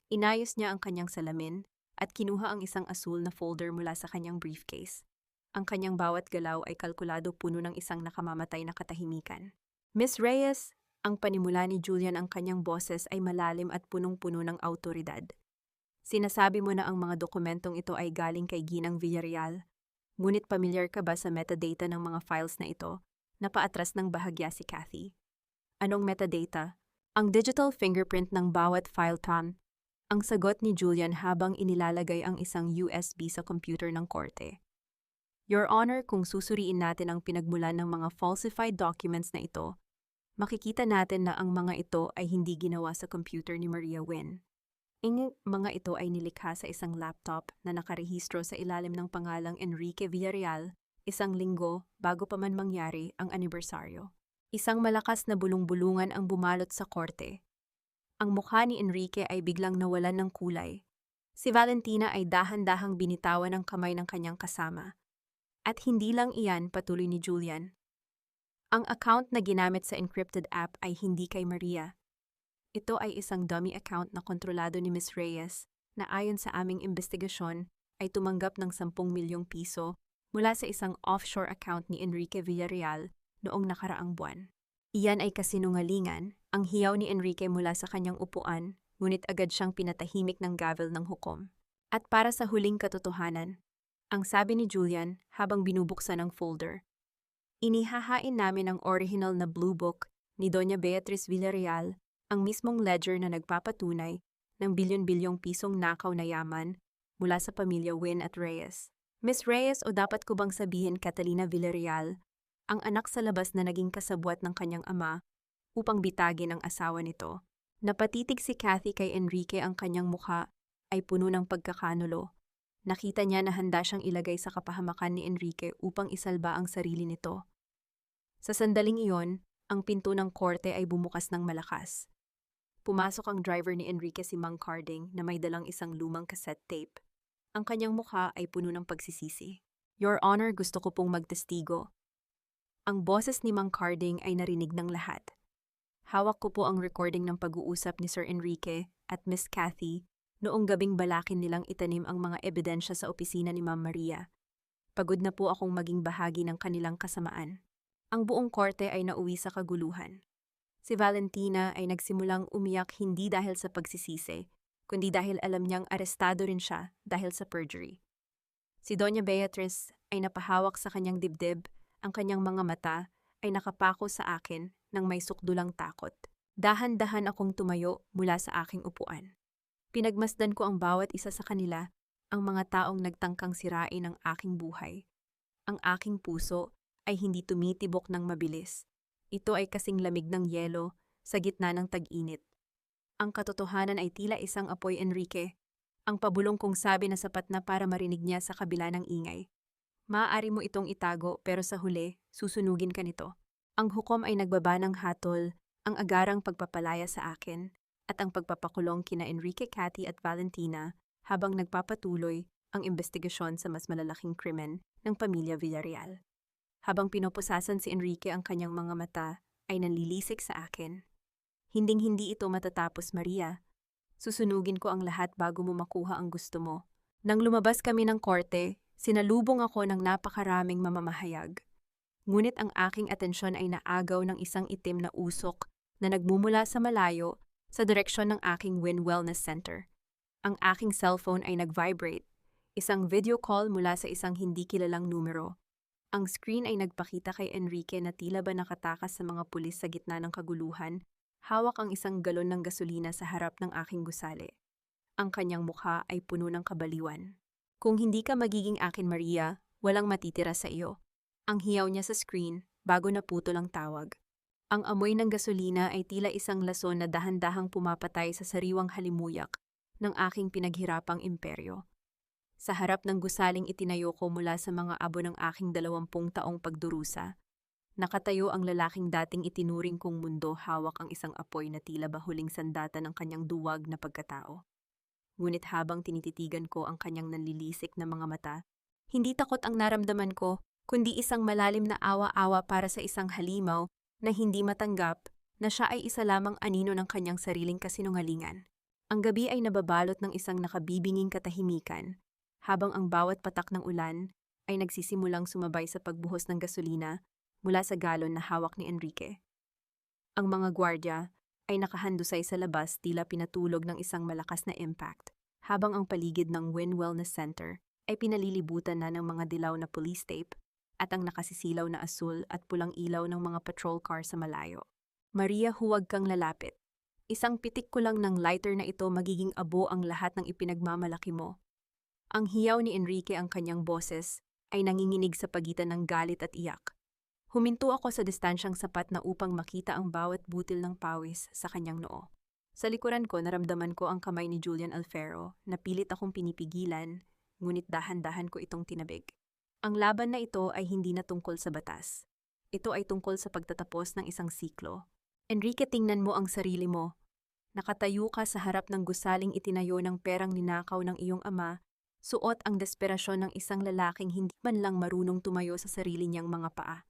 Inayos niya ang kanyang salamin at kinuha ang isang asul na folder mula sa kanyang briefcase. Ang kanyang bawat galaw ay kalkulado puno ng isang nakamamatay na katahimikan. Miss Reyes, ang panimula ni Julian ang kanyang boses ay malalim at punong-puno ng awtoridad. Sinasabi mo na ang mga dokumentong ito ay galing kay Ginang Villarreal. Ngunit pamilyar ka ba sa metadata ng mga files na ito na paatras ng bahagya si Kathy? Anong metadata? Ang digital fingerprint ng bawat file Tom. Ang sagot ni Julian habang inilalagay ang isang USB sa computer ng korte. Your Honor, kung susuriin natin ang pinagmulan ng mga falsified documents na ito, makikita natin na ang mga ito ay hindi ginawa sa computer ni Maria Wynn. Ang mga ito ay nilikha sa isang laptop na nakarehistro sa ilalim ng pangalang Enrique Villarreal isang linggo bago pa man mangyari ang anibersaryo. Isang malakas na bulong-bulungan ang bumalot sa korte. Ang mukha ni Enrique ay biglang nawalan ng kulay. Si Valentina ay dahan-dahang binitawan ng kamay ng kanyang kasama. At hindi lang iyan, patuloy ni Julian. Ang account na ginamit sa encrypted app ay hindi kay Maria. Ito ay isang dummy account na kontrolado ni Miss Reyes na ayon sa aming investigasyon ay tumanggap ng 10 milyong piso mula sa isang offshore account ni Enrique Villarreal noong nakaraang buwan. Iyan ay kasinungalingan, ang hiyaw ni Enrique mula sa kanyang upuan, ngunit agad siyang pinatahimik ng gavel ng hukom. At para sa huling katotohanan, ang sabi ni Julian habang binubuksan ang folder, inihahain namin ang original na Blue Book ni Doña Beatriz Villarreal, ang mismong ledger na nagpapatunay ng bilyon-bilyong pisong nakaw na yaman mula sa pamilya Wynn at Reyes. Miss Reyes, o dapat ko bang sabihin Catalina Villarreal, ang anak sa labas na naging kasabwat ng kanyang ama upang bitagin ang asawa nito. Napatitig si Kathy kay Enrique, ang kanyang mukha ay puno ng pagkakanulo. Nakita niya na handa siyang ilagay sa kapahamakan ni Enrique upang isalba ang sarili nito. Sa sandaling iyon, ang pinto ng korte ay bumukas ng malakas. Pumasok ang driver ni Enrique, si Mang Carding, na may dalang isang lumang cassette tape. Ang kanyang mukha ay puno ng pagsisisi. Your Honor, gusto ko pong magtestigo. Ang boses ni Mang Carding ay narinig ng lahat. Hawak ko po ang recording ng pag-uusap ni Sir Enrique at Miss Kathy noong gabing balakin nilang itanim ang mga ebidensya sa opisina ni Ma'am Maria. Pagod na po akong maging bahagi ng kanilang kasamaan. Ang buong korte ay nauwi sa kaguluhan. Si Valentina ay nagsimulang umiyak hindi dahil sa pagsisisi, kundi dahil alam niyang arestado rin siya dahil sa perjury. Si Doña Beatriz ay napahawak sa kanyang dibdib. Ang kanyang mga mata ay nakapako sa akin nang may sukdulang takot. Dahan-dahan akong tumayo mula sa aking upuan. Pinagmasdan ko ang bawat isa sa kanila, ang mga taong nagtangkang sirain ang aking buhay. Ang aking puso ay hindi tumitibok ng mabilis. Ito ay kasing lamig ng yelo sa gitna ng tag-init. Ang katotohanan ay tila isang apoy, Enrique. Ang pabulong kong sabi na sapat na para marinig niya sa kabila ng ingay. Maaari mo itong itago pero sa huli, susunugin ka nito. Ang hukom ay nagbaba ng hatol, ang agarang pagpapalaya sa akin, at ang pagpapakulong kina Enrique, Kathy at Valentina habang nagpapatuloy ang investigasyon sa mas malalaking krimen ng pamilya Villarreal. Habang pinopusasan si Enrique ang kanyang mga mata, ay nanlilisik sa akin. Hinding-hindi ito matatapos, Maria. Susunugin ko ang lahat bago mo makuha ang gusto mo. Nang lumabas kami ng korte, sinalubong ako ng napakaraming mamamahayag. Ngunit ang aking atensyon ay naagaw ng isang itim na usok na nagmumula sa malayo sa direksyon ng aking Wynn Wellness Center. Ang aking cellphone ay nag-vibrate, isang video call mula sa isang hindi kilalang numero. Ang screen ay nagpakita kay Enrique na tila ba nakatakas sa mga pulis sa gitna ng kaguluhan, hawak ang isang galon ng gasolina sa harap ng aking gusali. Ang kanyang mukha ay puno ng kabaliwan. Kung hindi ka magiging akin, Maria, walang matitira sa iyo. Ang hiyaw niya sa screen bago naputol ang tawag. Ang amoy ng gasolina ay tila isang lason na dahan-dahang pumapatay sa sariwang halimuyak ng aking pinaghirapang imperyo. Sa harap ng gusaling itinayo ko mula sa mga abo ng aking 20 taong pagdurusa, nakatayo ang lalaking dating itinuring kong mundo, hawak ang isang apoy na tila ba huling sandata ng kanyang duwag na pagkatao. Ngunit habang tinititigan ko ang kanyang nanlilisik na mga mata, hindi takot ang naramdaman ko, kundi isang malalim na awa-awa para sa isang halimaw na hindi matanggap na siya ay isa lamang anino ng kanyang sariling kasinungalingan. Ang gabi ay nababalot ng isang nakabibinging katahimikan, habang ang bawat patak ng ulan ay nagsisimulang sumabay sa pagbuhos ng gasolina mula sa galon na hawak ni Enrique. Ang mga gwardya ay nakahandusay sa labas tila pinatulog ng isang malakas na impact, habang ang paligid ng Wynn Wellness Center ay pinalilibutan na ng mga dilaw na police tape at ang nakasisilaw na asul at pulang ilaw ng mga patrol car sa malayo. Maria, huwag kang lalapit. Isang pitik ko lang ng lighter na ito magiging abo ang lahat ng ipinagmamalaki mo. Ang hiyaw ni Enrique, ang kanyang boses, ay nanginginig sa pagitan ng galit at iyak. Huminto ako sa distansyang sapat na upang makita ang bawat butil ng pawis sa kanyang noo. Sa likuran ko, naramdaman ko ang kamay ni Julian Alfero na pilit akong pinipigilan, ngunit dahan-dahan ko itong tinabig. Ang laban na ito ay hindi na tungkol sa batas. Ito ay tungkol sa pagtatapos ng isang siklo. Enrique, tingnan mo ang sarili mo. Nakatayo ka sa harap ng gusaling itinayo ng perang ninakaw ng iyong ama, suot ang desperasyon ng isang lalaking hindi man lang marunong tumayo sa sarili niyang mga paa.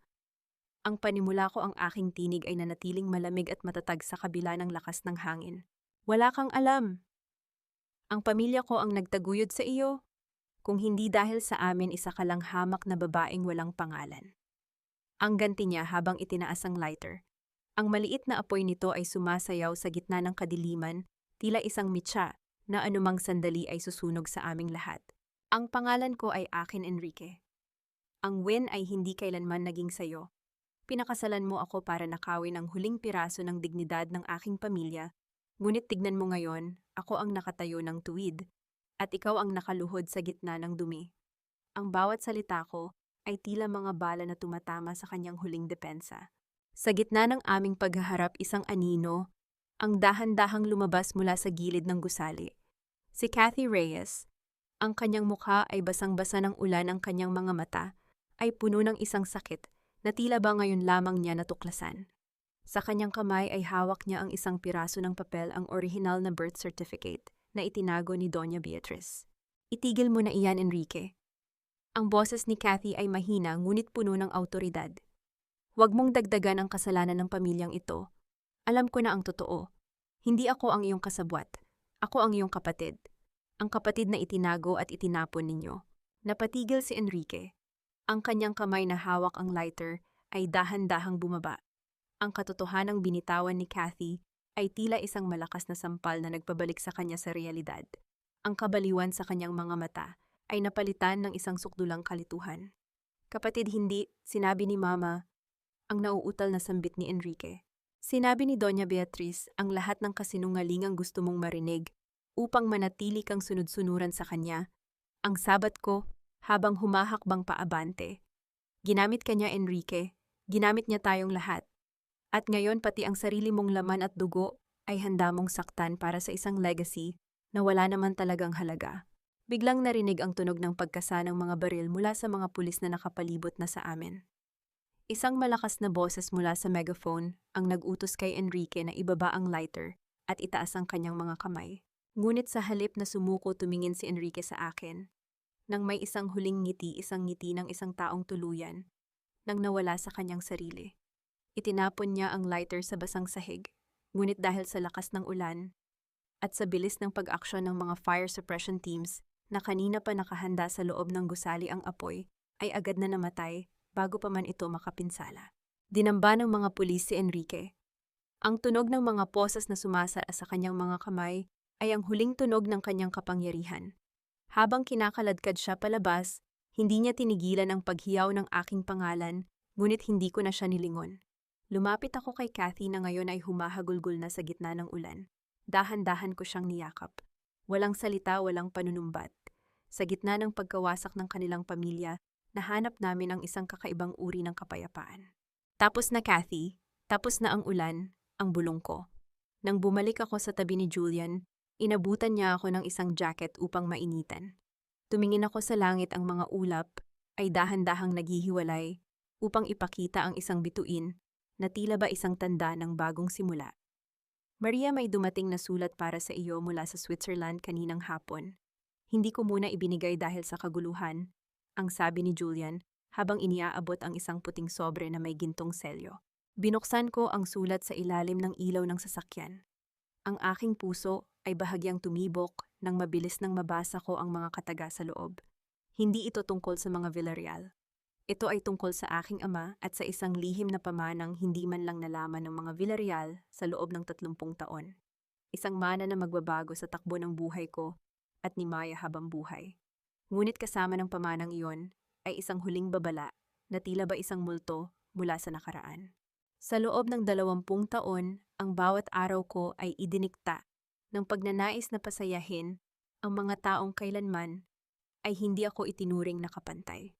Ang panimula ko, ang aking tinig ay nanatiling malamig at matatag sa kabila ng lakas ng hangin. Wala kang alam. Ang pamilya ko ang nagtaguyod sa iyo. Kung hindi dahil sa amin, isa ka lang hamak na babaeng walang pangalan. Ang ganti niya habang itinaas ang lighter. Ang maliit na apoy nito ay sumasayaw sa gitna ng kadiliman, tila isang mitsa na anumang sandali ay susunog sa aming lahat. Ang pangalan ko ay akin, Enrique. Ang Wynn ay hindi kailanman naging sayo. Pinakasalan mo ako para nakawin ang huling piraso ng dignidad ng aking pamilya, ngunit tignan mo ngayon, ako ang nakatayo ng tuwid, at ikaw ang nakaluhod sa gitna ng dumi. Ang bawat salita ko ay tila mga bala na tumatama sa kanyang huling depensa. Sa gitna ng aming paghaharap, isang anino ang dahan-dahang lumabas mula sa gilid ng gusali. Si Kathy Reyes. Ang kanyang mukha ay basang-basa ng ulan, ang kanyang mga mata ay puno ng isang sakit na tila ba ngayon lamang niya natuklasan. Sa kanyang kamay ay hawak niya ang isang piraso ng papel, ang orihinal na birth certificate na itinago ni Doña Beatriz. Itigil mo na iyan, Enrique. Ang boses ni Kathy ay mahina ngunit puno ng awtoridad. Huwag mong dagdagan ang kasalanan ng pamilyang ito. Alam ko na ang totoo. Hindi ako ang iyong kasabwat. Ako ang iyong kapatid. Ang kapatid na itinago at itinapon ninyo. Napatigil si Enrique. Ang kanyang kamay na hawak ang lighter ay dahan-dahang bumaba. Ang katotohanang binitawan ni Kathy ay tila isang malakas na sampal na nagpabalik sa kanya sa realidad. Ang kabaliwan sa kanyang mga mata ay napalitan ng isang sukdulang kalituhan. Kapatid, hindi, sinabi ni Mama. Ang nauutal na sambit ni Enrique. Sinabi ni Doña Beatriz ang lahat ng kasinungalingang gusto mong marinig upang manatili kang sunod-sunuran sa kanya. Ang sabat ko habang humahakbang paabante. Ginamit ka niya, Enrique. Ginamit niya tayong lahat. At ngayon pati ang sarili mong laman at dugo ay handa mong saktan para sa isang legacy na wala naman talagang halaga. Biglang narinig ang tunog ng pagkasa ng mga baril mula sa mga pulis na nakapalibot na sa amin. Isang malakas na boses mula sa megaphone ang nag-utos kay Enrique na ibaba ang lighter at itaas ang kanyang mga kamay. Ngunit sa halip na sumuko, tumingin si Enrique sa akin. Nang may isang huling ngiti, isang ngiti ng isang taong tuluyan, nang nawala sa kanyang sarili. Itinapon niya ang lighter sa basang sahig, ngunit dahil sa lakas ng ulan at sa bilis ng pag-aksyon ng mga fire suppression teams na kanina pa nakahanda sa loob ng gusali, ang apoy ay agad na namatay bago pa man ito makapinsala. Dinamba ng mga pulis si Enrique. Ang tunog ng mga posas na sumasa sa kanyang mga kamay ay ang huling tunog ng kanyang kapangyarihan. Habang kinakaladkad siya palabas, hindi niya tinigilan ang paghiyaw ng aking pangalan, ngunit hindi ko na siya nilingon. Lumapit ako kay Kathy na ngayon ay humahagulgol na sa gitna ng ulan. Dahan-dahan ko siyang niyakap. Walang salita, walang panunumbat. Sa gitna ng pagkawasak ng kanilang pamilya, nahanap namin ang isang kakaibang uri ng kapayapaan. Tapos na, Kathy. Tapos na ang ulan, ang bulong ko. Nang bumalik ako sa tabi ni Julian, inabutan niya ako ng isang jacket upang mainitan. Tumingin ako sa langit, ang mga ulap ay dahan-dahang naghihiwalay upang ipakita ang isang bituin na tila ba isang tanda ng bagong simula. Maria, may dumating na sulat para sa iyo mula sa Switzerland kaninang hapon. Hindi ko muna ibinigay dahil sa kaguluhan, ang sabi ni Julian habang iniaabot ang isang puting sobre na may gintong selyo. Binuksan ko ang sulat sa ilalim ng ilaw ng sasakyan. Ang aking puso ay bahagyang tumibok nang mabilis nang mabasa ko ang mga kataga sa loob. Hindi ito tungkol sa mga Villarreal. Ito ay tungkol sa aking ama at sa isang lihim na pamanang hindi man lang nalaman ng mga Villarreal sa loob ng 30 taon. Isang mana na magbabago sa takbo ng buhay ko at ni Maya habang buhay. Ngunit kasama ng pamanang iyon ay isang huling babala na tila ba isang multo mula sa nakaraan. Sa loob ng 20 taon, ang bawat araw ko ay idinikta ng pagnanais na pasayahin ang mga taong kailanman ay hindi ako itinuring na kapantay.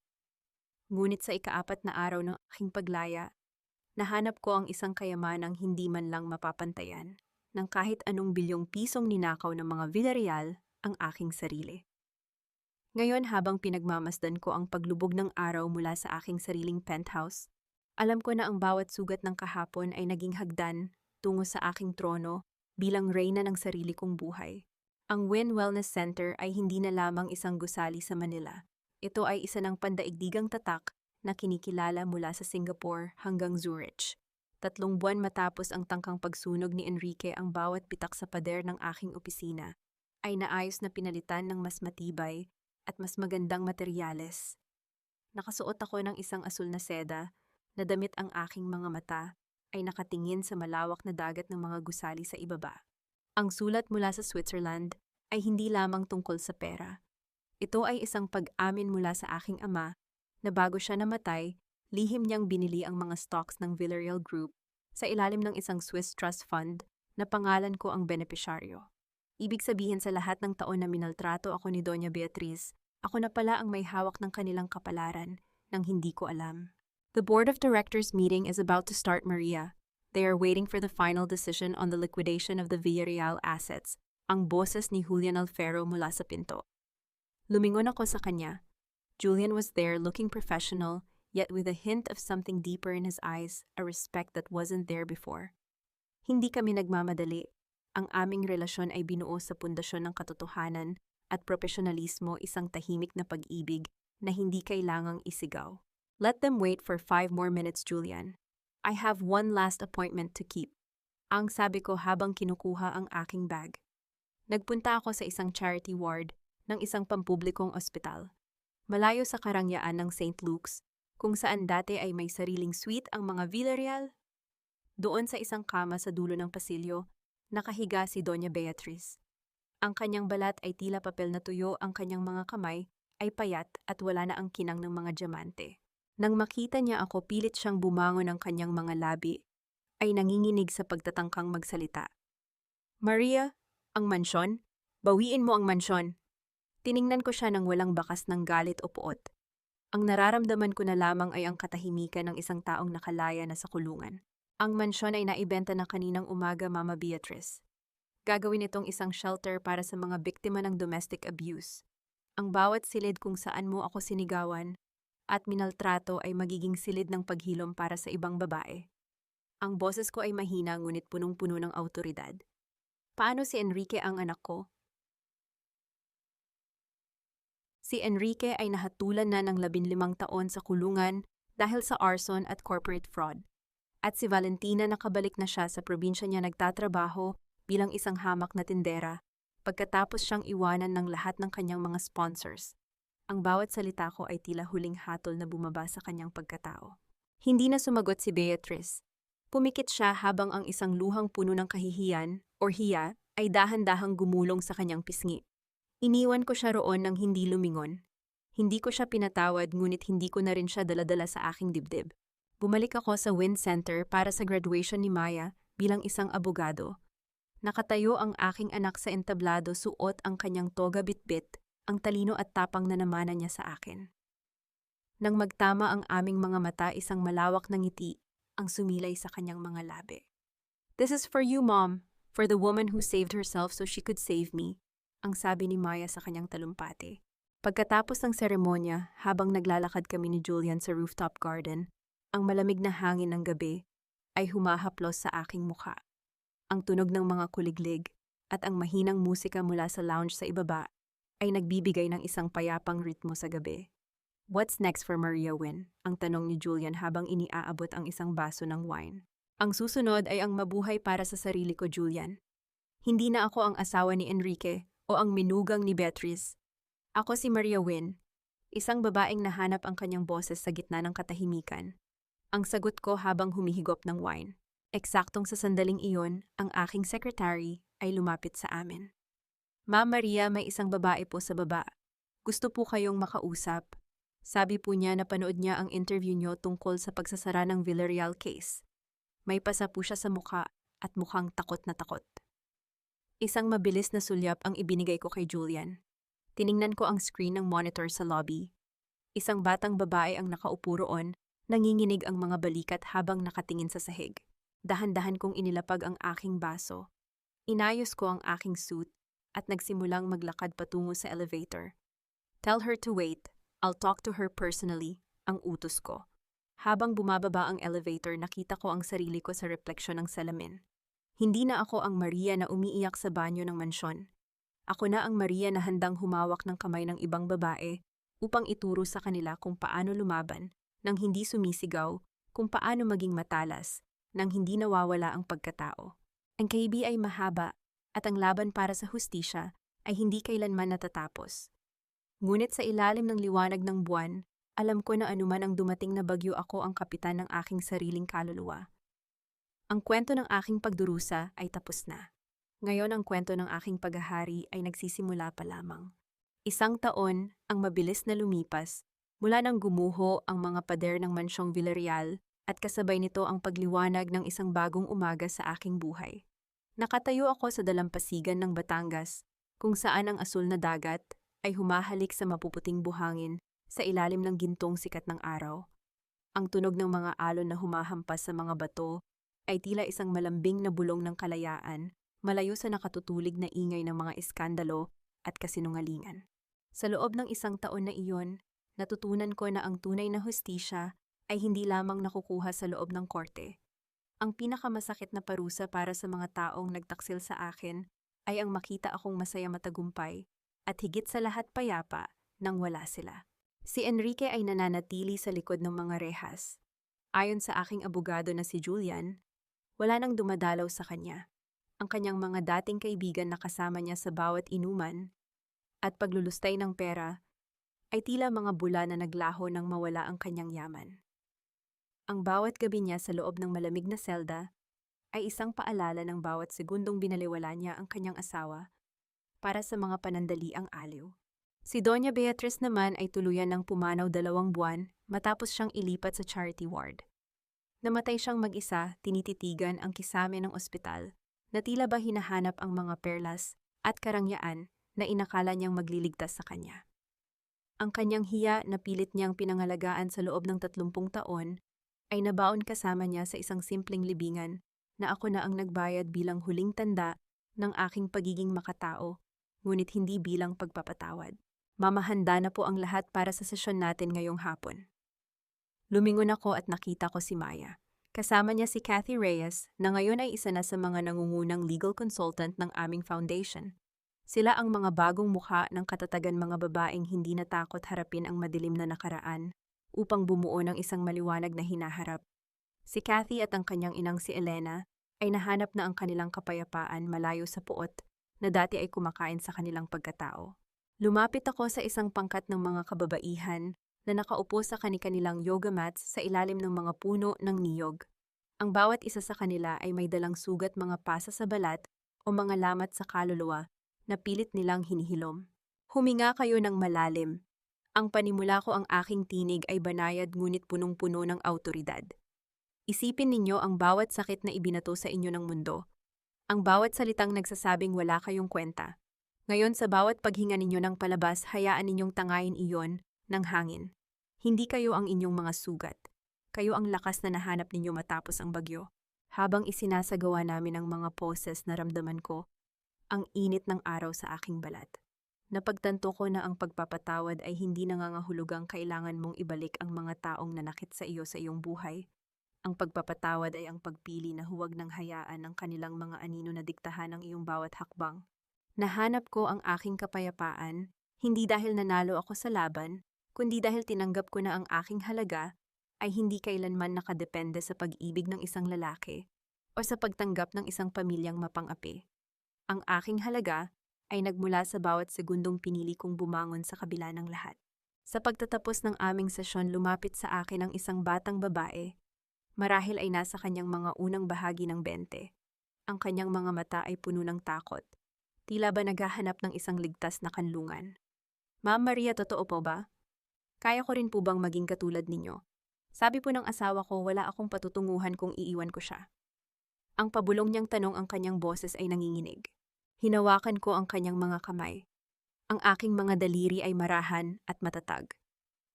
Ngunit sa ika-4 na araw ng aking paglaya, nahanap ko ang isang kayamanang hindi man lang mapapantayan ng kahit anong bilyong pisong ninakaw ng mga Villarreal ang aking sarili. Ngayon habang pinagmamasdan ko ang paglubog ng araw mula sa aking sariling penthouse, alam ko na ang bawat sugat ng kahapon ay naging hagdan tungo sa aking trono bilang reyna ng sarili kong buhay. Ang Wynn Wellness Center ay hindi na lamang isang gusali sa Manila. Ito ay isa ng pandaigdigang tatak na kinikilala mula sa Singapore hanggang Zurich. 3 buwan matapos ang tangkang pagsunog ni Enrique, ang bawat pitak sa pader ng aking opisina ay naayos na pinalitan ng mas matibay at mas magandang materyales. Nakasuot ako ng isang asul na seda na damit, ang aking mga mata ay nakatingin sa malawak na dagat ng mga gusali sa ibaba. Ang sulat mula sa Switzerland ay hindi lamang tungkol sa pera. Ito ay isang pag-amin mula sa aking ama na bago siya namatay, lihim niyang binili ang mga stocks ng Villarreal Group sa ilalim ng isang Swiss trust fund na pangalan ko ang benepisyaryo. Ibig sabihin, sa lahat ng taon na minaltrato ako ni Doña Beatriz, ako na pala ang may hawak ng kanilang kapalaran nang hindi ko alam. The board of directors meeting is about to start, Maria. They are waiting for the final decision on the liquidation of the Villarreal assets. Ang boses ni Julian Alfero mula sa pinto. Lumingon ako sa kanya. Julian was there, looking professional, yet with a hint of something deeper in his eyes, a respect that wasn't there before. Hindi kami nagmamadali. Ang aming relasyon ay binuo sa pundasyon ng katotohanan at profesionalismo, isang tahimik na pag-ibig na hindi kailangang isigaw. Let them wait for 5 more minutes, Julian. I have one last appointment to keep. Ang sabi ko habang kinukuha ang aking bag. Nagpunta ako sa isang charity ward ng isang pampublikong ospital, malayo sa karangyaan ng St. Luke's, kung saan dati ay may sariling suite ang mga Villarreal. Doon sa isang kama sa dulo ng pasilyo, nakahiga si Doña Beatriz. Ang kanyang balat ay tila papel na tuyo, ang kanyang mga kamay ay payat at wala na ang kinang ng mga diamante. Nang makita niya ako, pilit siyang bumangon, ang kanyang mga labi ay nanginginig sa pagtatangkang magsalita. Maria, ang mansyon? Bawiin mo ang mansyon. Tiningnan ko siya nang walang bakas ng galit o puot. Ang nararamdaman ko na lamang ay ang katahimikan ng isang taong nakalaya na sa kulungan. Ang mansyon ay naibenta na kaninang umaga, Mama Beatriz. Gagawin itong isang shelter para sa mga biktima ng domestic abuse. Ang bawat silid kung saan mo ako sinigawan at minaltrato ay magiging silid ng paghilom para sa ibang babae. Ang boses ko ay mahina ngunit punong-puno ng awtoridad. Paano si Enrique, ang anak ko? Si Enrique ay nahatulan na ng 15 taon sa kulungan dahil sa arson at corporate fraud. At si Valentina, nakabalik na siya sa probinsya niya, nagtatrabaho bilang isang hamak na tindera pagkatapos siyang iwanan ng lahat ng kanyang mga sponsors. Ang bawat salita ko ay tila huling hatol na bumaba sa kanyang pagkatao. Hindi na sumagot si Beatriz. Pumikit siya habang ang isang luhang puno ng kahihiyan o hiya ay dahan-dahang gumulong sa kanyang pisngi. Iniwan ko siya roon nang hindi lumingon. Hindi ko siya pinatawad, ngunit hindi ko na rin siya daladala sa aking dibdib. Bumalik ako sa Wynn Center para sa graduation ni Maya bilang isang abogado. Nakatayo ang aking anak sa entablado, suot ang kanyang toga bitbit, ang talino at tapang na namana niya sa akin. Nang magtama ang aming mga mata, isang malawak na ngiti ang sumilay sa kanyang mga labi. This is for you, Mom, for the woman who saved herself so she could save me, ang sabi ni Maya sa kanyang talumpati. Pagkatapos ng seremonya, habang naglalakad kami ni Julian sa rooftop garden, ang malamig na hangin ng gabi ay humahaplos sa aking mukha. Ang tunog ng mga kuliglig at ang mahinang musika mula sa lounge sa ibaba ay nagbibigay ng isang payapang ritmo sa gabi. What's next for Maria Wynn? Ang tanong ni Julian habang iniaabot ang isang baso ng wine. Ang susunod ay ang mabuhay para sa sarili ko, Julian. Hindi na ako ang asawa ni Enrique o ang minugang ni Beatrice. Ako si Maria Wynn, isang babaeng nahanap ang kanyang boses sa gitna ng katahimikan. Ang sagot ko habang humihigop ng wine. Eksaktong sa sandaling iyon, ang aking secretary ay lumapit sa amin. Ma'am Maria, may isang babae po sa baba. Gusto po kayong makausap. Sabi po niya na panood niya ang interview niyo tungkol sa pagsasara ng Villarreal case. May pasa po siya sa mukha at mukhang takot na takot. Isang mabilis na sulyap ang ibinigay ko kay Julian. Tiningnan ko ang screen ng monitor sa lobby. Isang batang babae ang nakaupo roon, nanginginig ang mga balikat habang nakatingin sa sahig. Dahan-dahan kong inilapag ang aking baso. Inayos ko ang aking suit at nagsimulang maglakad patungo sa elevator. Tell her to wait. I'll talk to her personally, ang utos ko. Habang bumababa ang elevator, nakita ko ang sarili ko sa refleksyon ng salamin. Hindi na ako ang Maria na umiiyak sa banyo ng mansyon. Ako na ang Maria na handang humawak ng kamay ng ibang babae upang ituro sa kanila kung paano lumaban, nang hindi sumisigaw, kung paano maging matalas, nang hindi nawawala ang pagkatao. Ang KB ay mahaba at ang laban para sa hustisya ay hindi kailanman natatapos. Ngunit sa ilalim ng liwanag ng buwan, alam ko na anuman ang dumating na bagyo, ako ang kapitan ng aking sariling kaluluwa. Ang kwento ng aking pagdurusa ay tapos na. Ngayon ang kwento ng aking paghahari ay nagsisimula pa lamang. Isang taon ang mabilis na lumipas mula nang gumuho ang mga pader ng mansyong Villarreal at kasabay nito ang pagliwanag ng isang bagong umaga sa aking buhay. Nakatayo ako sa dalampasigan ng Batangas kung saan ang asul na dagat ay humahalik sa mapuputing buhangin sa ilalim ng gintong sikat ng araw. Ang tunog ng mga alon na humahampas sa mga bato ay tila isang malambing na bulong ng kalayaan, malayo sa nakatutulig na ingay ng mga iskandalo at kasinungalingan. Sa loob ng isang taon na iyon, natutunan ko na ang tunay na hustisya ay hindi lamang nakukuha sa loob ng korte. Ang pinakamasakit na parusa para sa mga taong nagtaksil sa akin ay ang makita akong masaya, matagumpay, at higit sa lahat payapa nang wala sila. Si Enrique ay nananatili sa likod ng mga rehas. Ayon sa aking abogado na si Julian, wala nang dumadalaw sa kanya. Ang kanyang mga dating kaibigan na kasama niya sa bawat inuman at paglulustay ng pera ay tila mga bula na naglaho nang mawala ang kanyang yaman. Ang bawat gabi niya sa loob ng malamig na selda ay isang paalala ng bawat segundong binaliwala niya ang kanyang asawa para sa mga panandaliang aliw. Si Doña Beatriz naman ay tuluyan ng pumanaw 2 buwan matapos siyang ilipat sa charity ward. Namatay siyang mag-isa, tinititigan ang kisame ng ospital na tila ba hinahanap ang mga perlas at karangyaan na inakala niyang magliligtas sa kanya. Ang kanyang hiya na pilit niyang pinangalagaan sa loob ng 30 taon ay nabaon kasama niya sa isang simpleng libingan na ako na ang nagbayad bilang huling tanda ng aking pagiging makatao, ngunit hindi bilang pagpapatawad. Mamahanda na po ang lahat para sa sesyon natin ngayong hapon. Lumingon ako at nakita ko si Maya. Kasama niya si Kathy Reyes na ngayon ay isa na sa mga nangungunang legal consultant ng aming foundation. Sila ang mga bagong mukha ng katatagan, mga babaeng hindi natakot harapin ang madilim na nakaraan upang bumuo ng isang maliwanag na hinaharap. Si Kathy at ang kanyang inang si Elena ay nahanap na ang kanilang kapayapaan malayo sa puot na dati ay kumakain sa kanilang pagkatao. Lumapit ako sa isang pangkat ng mga kababaihan na nakaupo sa kani-kanilang yoga mats sa ilalim ng mga puno ng niyog. Ang bawat isa sa kanila ay may dalang sugat, mga pasa sa balat o mga lamat sa kaluluwa na pilit nilang hinihilom. Huminga kayo ng malalim. Ang panimula ko, ang aking tinig ay banayad ngunit punong-puno ng awtoridad. Isipin ninyo ang bawat sakit na ibinato sa inyo ng mundo. Ang bawat salitang nagsasabing wala kayong kwenta. Ngayon sa bawat paghinga ninyo ng palabas, hayaan ninyong tangayin iyon ng hangin. Hindi kayo ang inyong mga sugat. Kayo ang lakas na nahanap ninyo matapos ang bagyo. Habang isinasagawa namin ang mga poses, naramdaman ko ang init ng araw sa aking balat. Napagtanto ko na ang pagpapatawad ay hindi nangangahulugang kailangan mong ibalik ang mga taong nanakit sa iyong buhay. Ang pagpapatawad ay ang pagpili na huwag nang hayaan ang kanilang mga anino na diktahan ang iyong bawat hakbang. Nahanap ko ang aking kapayapaan, hindi dahil nanalo ako sa laban, kundi dahil tinanggap ko na ang aking halaga ay hindi kailanman nakadepende sa pag-ibig ng isang lalaki o sa pagtanggap ng isang pamilyang mapang-api. Ang aking halaga ay nagmula sa bawat segundong pinili kong bumangon sa kabila ng lahat. Sa pagtatapos ng aming sesyon, lumapit sa akin ang isang batang babae. Marahil ay nasa kanyang mga unang bahagi ng 20. Ang kanyang mga mata ay puno ng takot. Tila ba naghahanap ng isang ligtas na kanlungan. Ma'am Maria, totoo po ba? Kaya ko rin po bang maging katulad ninyo? Sabi po ng asawa ko, wala akong patutunguhan kung iiwan ko siya. Ang pabulong niyang tanong, ang kanyang boses ay nanginginig. Hinawakan ko ang kanyang mga kamay. Ang aking mga daliri ay marahan at matatag.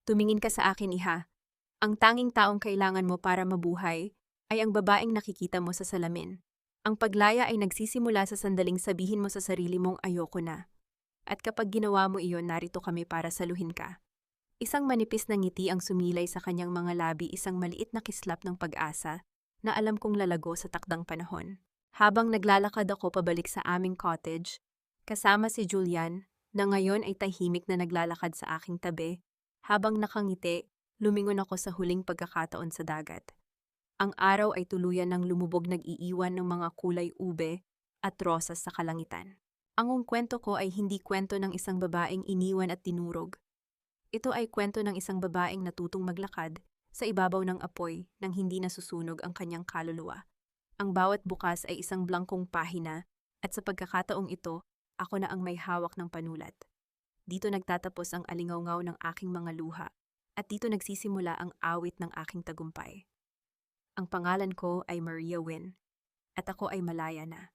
Tumingin ka sa akin, iha. Ang tanging taong kailangan mo para mabuhay ay ang babaeng nakikita mo sa salamin. Ang paglaya ay nagsisimula sa sandaling sabihin mo sa sarili mong ayoko na. At kapag ginawa mo iyon, narito kami para saluhin ka. Isang manipis na ngiti ang sumilay sa kanyang mga labi, isang maliit na kislap ng pag-asa na alam kong lalago sa takdang panahon. Habang naglalakad ako pabalik sa aming cottage, kasama si Julian, na ngayon ay tahimik na naglalakad sa aking tabi, habang nakangiti, lumingon ako sa huling pagkakataon sa dagat. Ang araw ay tuluyan ng lumubog, nag-iiwan ng mga kulay ube at rosas sa kalangitan. Ang kwento ko ay hindi kwento ng isang babaeng iniwan at tinurog. Ito ay kwento ng isang babaeng natutong maglakad sa ibabaw ng apoy nang hindi nasusunog ang kanyang kaluluwa. Ang bawat bukas ay isang blangkong pahina at sa pagkakataong ito, ako na ang may hawak ng panulat. Dito nagtatapos ang alingawngaw ng aking mga luha at dito nagsisimula ang awit ng aking tagumpay. Ang pangalan ko ay Maria Wynne at ako ay malaya na.